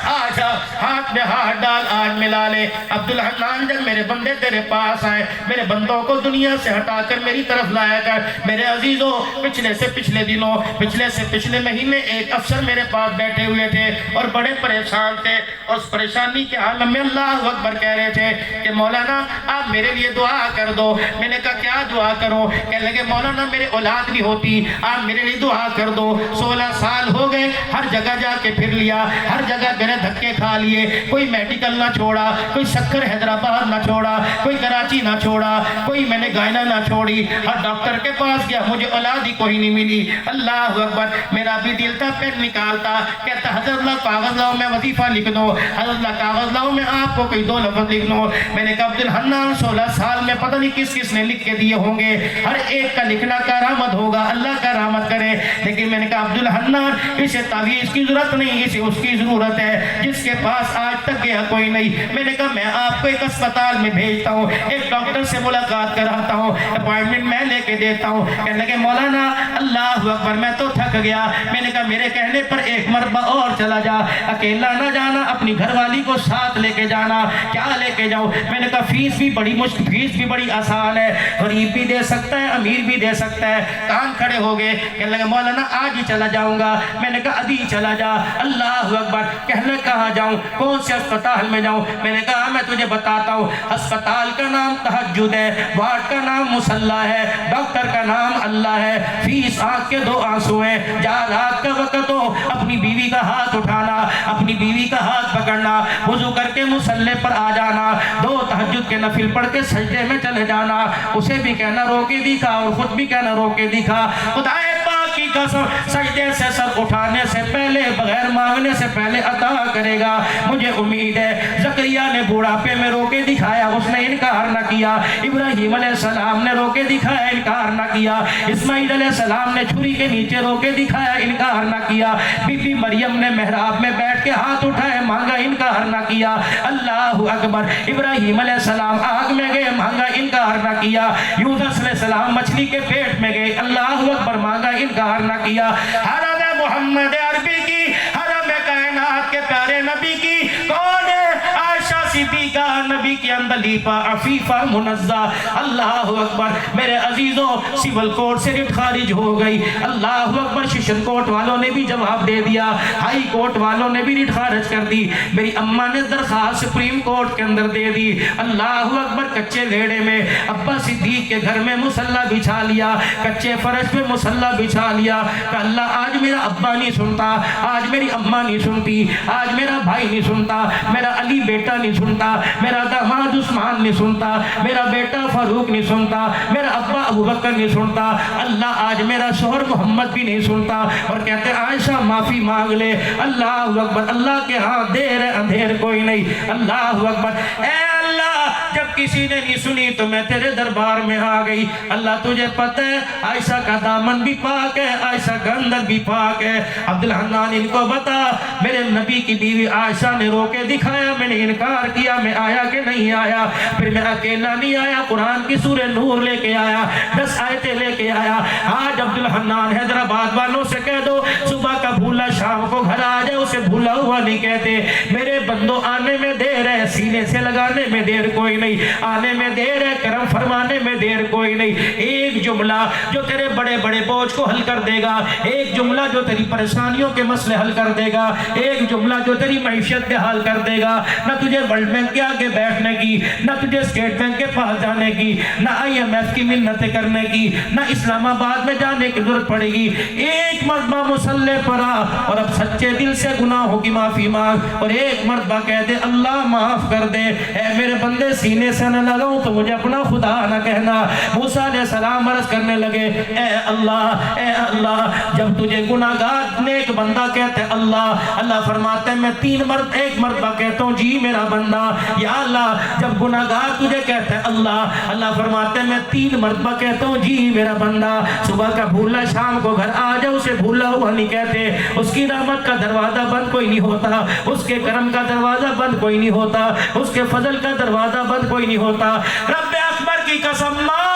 آ جا ہاتھ میں ہاتھ ڈال، آج ملا لے۔ عبدالحنان جب میرے بندے تیرے پاس آئے، میرے بندوں کو دنیا سے ہٹا کر میری طرف لایا کر۔ میرے عزیزوں پچھلے سے پچھلے دنوں، پچھلے سے پچھلے مہینے ایک افسر میرے پاس بیٹھے ہوئے تھے اور بڑے پریشان تھے، اور اس پریشانی کے عالم میں اللہ اکبر کہہ رہے تھے کہ مولانا آپ میرے لیے دعا کر دو۔ میں نے کہا کیا دعا کروں؟ کہنے لگے مولانا میرے اولاد نہیں ہوتی، آپ میرے لیے دعا کر دو۔ 16 سال ہو گئے، ہر جگہ جا کے پھر لیا، ہر جگہ میرے دھکے کھا لیے، کوئی میڈیکل نہ چھوڑا، کوئی سکر حیدرآباد نہ چھوڑا، کوئی کراچی نہ چھوڑا، کوئی میں نے گائنا نہ چھوڑی، ہر ڈاکٹر کے پاس گیا، مجھے اولاد ہی کوئی نہیں ملی۔ اللہ اکبر، میرا بھی دل تھا، پین نکالتا، کہتا حضرت اللہ کاغذ لاؤ میں وظیفہ لکھ دو، حضرت اللہ کاغذ لاؤ میں آپ کو کوئی 2 لفظ لکھ دو۔ میں نے کہا عبدالحنان 16 سال میں پتہ نہیں کس کس نے لکھ کے دیے ہوں گے، ہر ایک کا لکھنا کرامت ہوگا، اللہ کرامت کرے۔ لیکن میں نے کہا عبدالحنان اسے تعویذ کی ضرورت نہیں، اسے اس کی ضرورت ہے جس کے پاس آج تک گیا کوئی نہیں۔ میں نے کہا میں آپ کو ایک اسپتال میں بھیجتا ہوں، ایک ڈاکٹر سے ملاقات کراتا ہوں، اپوائنٹمنٹ میں لے کے دیتا ہوں۔ کہنے لگے مولانا اللہ اکبر میں تو تھک گیا۔ میں نے کہا میرے کہنے پر ایک مرتبہ اور چلا جا، اکیلا نہ جانا، اپنی گھر والی کو ساتھ لے کے جانا۔ کیا لے کے جاؤں؟ میں نے کہا فیس بھی بڑی مشکل، فیس بھی بڑی آسان ہے، غریب بھی دے سکتا ہے، امیر بھی دے سکتا ہے۔ کان کھڑے ہو گئے، کہنے لگے مولانا آج ہی چلا جاؤں گا. میں نے کہا ابھی چلا جا. اللہ اکبر. کہنے کہاں جاؤں, کون سے اسپتال میں جاؤں؟ میں نے کہا میں تجھے بتاتا ہوں. اسپتال کا نام تہجد ہے, وارڈ کا نام مصلی ہے, ڈاکٹر کا نام اللہ ہے. فیس آنکھ کے 2 آنسو ہیں. جا رات کا وقت ہو, اپنی بیوی کا ہاتھ اٹھانا, اپنی بیوی کا ہاتھ پکڑنا, وضو کر کے مصلی پر آ جانا, 2 تہجد کے نفل پڑھ کے سجدے میں چلے جانا. اسے بھی کہنا رو کے دکھا اور خود بھی کہنا رو کے دکھا. خدائے پاک کی قسم, سجدے سے سر اٹھانے سے پہلے, بغیر مانگنے سے پہلے عطا کرے گا. مجھے امید ہے. زکریا نے بوڑھاپے میں رو کے دکھایا, اس نے انکار نہ کیا. ابراہیم علیہ السلام نے رو کے دکھایا, انکار نہ کیا. اسماعیل علیہ السلام نے چھری کے نیچے رو کے دکھایا, انکار نہ کیا. بی بی مریم نے محراب میں بیٹھ کے ہاتھ اٹھائے, مانگا, انکار نہ کیا. اللہ اکبر. ابراہیم علیہ السلام آگ میں گئے, مانگا, انکار نہ کیا. یونس علیہ السلام مچھلی کے پیٹ میں گئے, اللہ اکبر, مانگا, انکار نہ کیا. حرم محمد عربی کی, حرم کائنات کے پیارے نبی کی, کون ہے؟ عائشہ صدیقہ, نبی کی اندلیپا, عفیفہ, منزہ. اللہ اکبر. میرے عزیزوں, سول کورٹ سے ریٹ خارج ہو گئی. اللہ اکبر. سیشن کورٹ والوں نے بھی جواب دے دیا, ہائی کورٹ والوں نے بھی ریٹ خارج کر دی. میری اماں نے درخواست سپریم کورٹ کے اندر دے دی. اللہ اکبر. کچے ویڑے میں ابا صدیق کے گھر میں مصلی بچھا لیا, کچے فرش پہ مصلی بچھا لیا. کہ اللہ آج میرا ابا نہیں سنتا, آج میری اماں نہیں سنتی, آج میرا بھائی نہیں سنتا, میرا علی بیٹا نہیں سنتا, میرا داماد عثمان نہیں سنتا, میرا بیٹا فاروق نہیں سنتا, میرا ابا ابو بکر نہیں سنتا. اللہ آج میرا شوہر محمد بھی نہیں سنتا. اور کہتے عائشہ معافی مانگ لے. اللہ اکبر. اللہ کے ہاں دیر ہے, اندھیر کوئی نہیں. اللہ اکبر. اے اللہ, جب کسی نے نہیں سنی تو میں تیرے دربار میں آ گئی. اللہ تجھے پتہ ہے عائشہ کا دامن بھی پاک ہے, عائشہ کا اندر بھی پاک ہے. عبدالحنان ان کو بتا, میرے نبی کی بیوی عائشہ نے رو کے دکھایا, میں نے انکار کیا, میں آیا کہ نہیں آیا. پھر میں اکیلا نہیں آیا, قرآن کی سورہ نور لے کے آیا, 10 آیتیں لے کے آیا. آج عبدالحنان حیدرآباد والوں سے کہہ دو, صبح کا بھولا شام کو گھر آ جائے, اسے بھولا ہوا نہیں کہتے. میرے بندوں, آنے میں دیر ہے, سینے سے لگانے میں دیر کوئی نہیں, آنے میں دیر ہے, کرم فرمانے میں دیر کوئی نہیں. ایک جملہ جو تیرے بڑے بڑے بوجھ کو حل کر دے گا, ایک جملہ جو تیری پریشانیوں کے مسئلے حل کر دے گا, ایک جملہ جو تیری معیشت کے حل کر دے گا. نہ تجھے ورلڈ بینک کے آگے بیٹھنے کی, نہ تجھے اسٹیٹ بینک کے پاس جانے کی, نہ IMF کی منتیں کرنے کی, نہ اسلام آباد میں جانے کی ضرورت پڑے گی. ایک مرتبہ مصلی پر آ اور اب سچے دل سے گناہوں کی معافی مانگ, اور ایک مرتبہ کہہ دے اللہ معاف کر دے. اے میرے بندے, سینے سے نہ لگاؤں تو مجھے اپنا خدا نہ کہنا. موسیٰ علیہ السلام عرض کرنے لگے, اے اللہ, جب تجھے گناہگار نیک بندہ کہتے اللہ, اللہ فرماتے ہیں میں 3 ایک مرتبہ کہتا ہوں جی میرا بندہ. یا اللہ, جب گناہگار تجھے کہتے ہیں اللہ, اللہ فرماتے ہیں میں 3 مرتبہ کہتا ہوں جی میرا بندہ. صبح کا بھولا شام کو گھر آ جائے, اسے بھولا ہوا نہیں کہتے. اس کی رحمت کا دروازہ بند کوئی نہیں ہوتا, اس کے کرم کا دروازہ بند کوئی نہیں ہوتا, اس کے فضل کا دروازہ بند کوئی نہیں ہوتا. رب اکبر کی قسم, ماں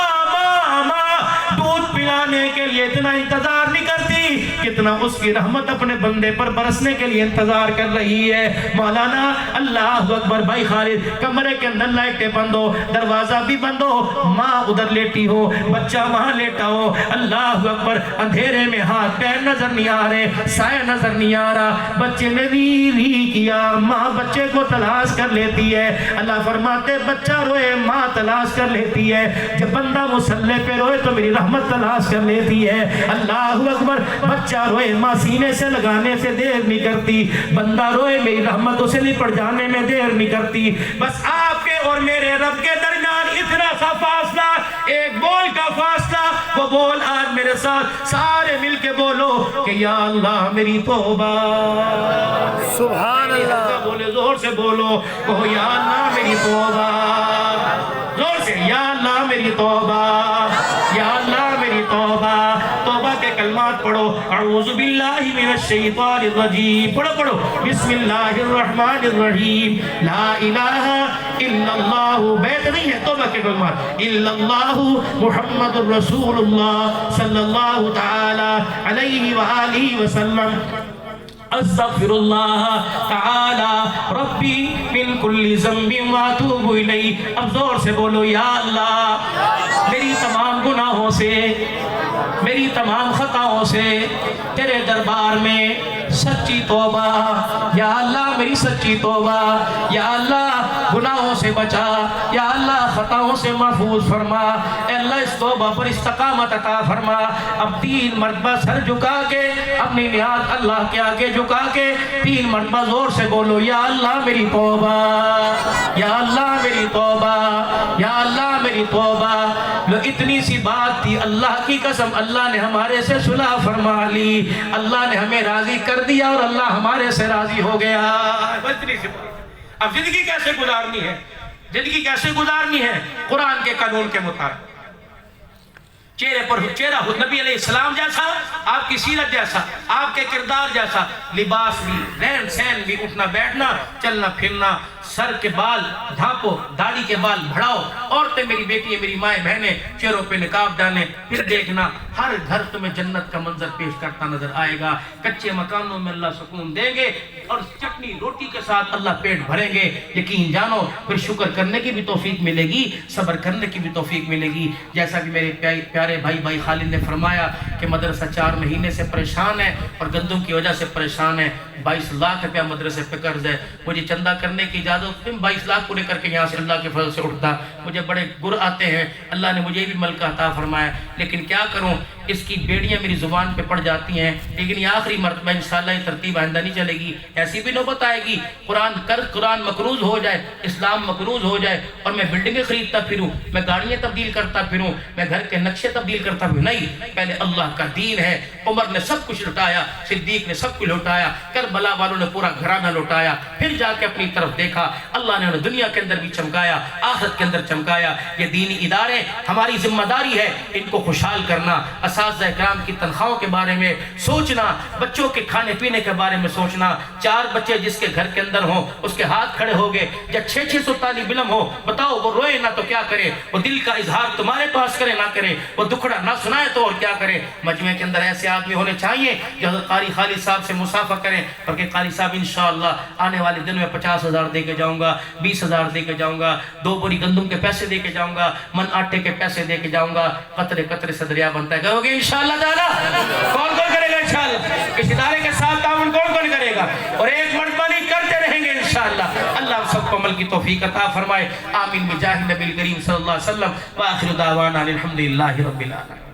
دودھ پلانے کے لیے اتنا انتظار نہیں کرتی کتنا اس کی رحمت اپنے بندے پر برسنے کے لیے انتظار کر رہی ہے. مولانا اللہ اکبر. بھائی خالد, کمرے کے اندر لائٹیں بند ہو, دروازہ بھی بند ہو, ماں ادھر لیٹی ہو, بچہ وہاں لیٹا ہو. اللہ اکبر. اندھیرے میں ہاتھ پیر نظر نہیں آ رہے, سایہ نظر نہیں آ رہا, بچے نے ری کیا, ماں بچے کو تلاش کر لیتی ہے. اللہ فرماتے بچہ روئے, ماں تلاش کر لیتی ہے. جب بندہ مصلی پہ روئے تو میری رحمت تلاش کر لیتی ہے. اللہ اکبر. بچہ روئے, ماں سینے سے لگانے سے دیر نہیں کرتی, بندہ روئے, میری رحمت اسے لپٹ جانے میں دیر نہیں کرتی. بس آپ کے اور میرے رب کے درمیان اتنا سا فاصلہ, ایک بول کا فاصلہ. وہ بول آج میرے ساتھ سارے مل کے بولو کہ یا اللہ میری توبہ. سبحان اللہ. بولے زور سے بولو, کہو یا اللہ میری توبہ. زور سے, یا اللہ میری توبہ, یا اللہ میری توبہ. توبہ کے کلمات پڑھو. اعوذ باللہ من الشیطان الرجیم. پڑھو. بسم اللہ الرحمن الرحیم. لا الہ الا اللہ. بیت نہیں ہے, توبہ کے کلمات. الا اللہ محمد الرسول اللہ صلی اللہ تعالی علیہ وآلہ وسلم. استغفر اللہ تعالی ربی من کل ذنب واتوب الیہ. اب زور سے بولو, یا اللہ میری تمام گناہوں سے میری تمام خطاؤں سے تیرے دربار میں سچی توبہ، یا اللہ میری سچی توبہ، یا اللہ گناہوں سے بچا، یا اللہ خطاؤں سے محفوظ فرما، اے اللہ اس توبہ پر استقامت عطا فرما۔ اب 3 مرتبہ سر جھکا کے اپنی نیاز اللہ کے آگے جھکا کے 3 مرتبہ زور سے بولو، یا اللہ میری توبہ، یا اللہ میری توبہ، یا اللہ میری توبہ۔ لو اتنی سی بات تھی، اللہ کی قسم اللہ نے ہمارے سے صلح فرما لی، اللہ نے ہمیں راضی کر دیا اور اللہ ہمارے سے راضی ہو گیا۔ اتنی سی بات۔ اب زندگی کیسے گزارنی ہے؟ زندگی کیسے گزارنی ہے؟ قرآن کے قانون کے مطابق۔ چہرے پر چہرہ نبی علیہ السلام جیسا، آپ کی سیرت جیسا، آپ کے کردار جیسا، لباس بھی، رہن سہن بھی، اٹھنا بیٹھنا، چلنا پھرنا، سر کے بال ڈھانپو، داڑھی کے بال بڑھاؤ، عورتیں میری بیٹی میری مائیں بہنیں چہروں پہ نقاب ڈالیں، پھر دیکھنا ہر گھر تمہیں جنت کا منظر پیش کرتا نظر آئے گا۔ کچے مکانوں میں اللہ سکون دیں گے اور چٹنی روٹی کے ساتھ اللہ پیٹ بھریں گے۔ یقین جانو پھر شکر کرنے کی بھی توفیق ملے گی، صبر کرنے کی بھی توفیق ملے گی۔ جیسا کہ میرے پیارے بھائی خالد نے فرمایا کہ مدرسہ 4 مہینے سے پریشان ہے اور گندم کی وجہ سے پریشان ہے، 22 لاکھ روپیہ مدرسے پہ قرض ہے، مجھے چندہ کرنے کی اجازت، 22 لاکھ پورے کر کے یہاں سے اللہ کے فضل سے اٹھتا، مجھے بڑے گر آتے ہیں، اللہ نے مجھے بھی ملکہ عطا فرمایا، لیکن کیا کروں، اس کی بیڑیاں میری زبان پہ پڑ جاتی ہیں، لیکن یہ آخری مرتبہ انشاءاللہ یہ ترتیب آئندہ نہیں چلے گی، ایسی بھی نوبت آئے گی قرآن مقروض ہو جائے، اسلام مقروض ہو جائے اور میں بلڈنگیں خریدتا پھروں، میں گاڑیاں تبدیل کرتا پھروں، میں گھر کے نقشے تبدیل کرتا پھروں، نہیں، پہلے اللہ کا دین ہے۔ عمر نے سب کچھ لٹایا، صدیق نے سب کچھ لٹایا، کربلا والوں نے پورا گھرانہ لٹایا، پھر جا کے اپنی طرف دیکھا، اللہ نے انہیں دنیا کے اندر بھی چمکایا، آخرت کے اندر چمکایا۔ یہ دینی ادارے ہماری ذمہ داری ہے ان کو خوشحال کرنا، اساتذہ کرام کی تنخواہوں کے بارے میں سوچنا، بچوں کے کھانے پینے کے بارے میں سوچنا۔ 4 بچے جس کے گھر کے اندر ہوں اس کے ہاتھ کھڑے ہو گئے، یا 600 طالب علم ہو، بتاؤ وہ روئے نہ تو کیا کرے، وہ دل کا اظہار تمہارے پاس کرے نہ کرے، وہ دکھڑا نہ سنائے تو اور کیا کرے۔ مجمع کے اندر ایسے آدمی ہونے چاہیے جو حضرت قاری خالد صاحب سے مصافحہ کریں، بلکہ قاری صاحب انشاءاللہ آنے والے دن میں 50,000 دے کے جاؤں گا، 20,000 دے کے جاؤں گا، 2 بوری گندم کے پیسے دے کے جاؤں گا، من آٹے کے پیسے دے کے جاؤں گا، قطرے قطرے سے دریا بنتا ہے۔ کہو گے انشاءاللہ تعالی؟ کون کرے گا انشاءاللہ؟ اس ادارے کے ساتھ تعاون کون کرے گا؟ اور ایک مرتبہ نہیں کرتے رہیں گے انشاءاللہ۔ اللہ ہم سب کو عمل کی توفیق عطا فرمائے، آمین بجاہ نبی کریم صلی اللہ علیہ وسلم، وآخر دعوانا الحمدللہ رب العالمین۔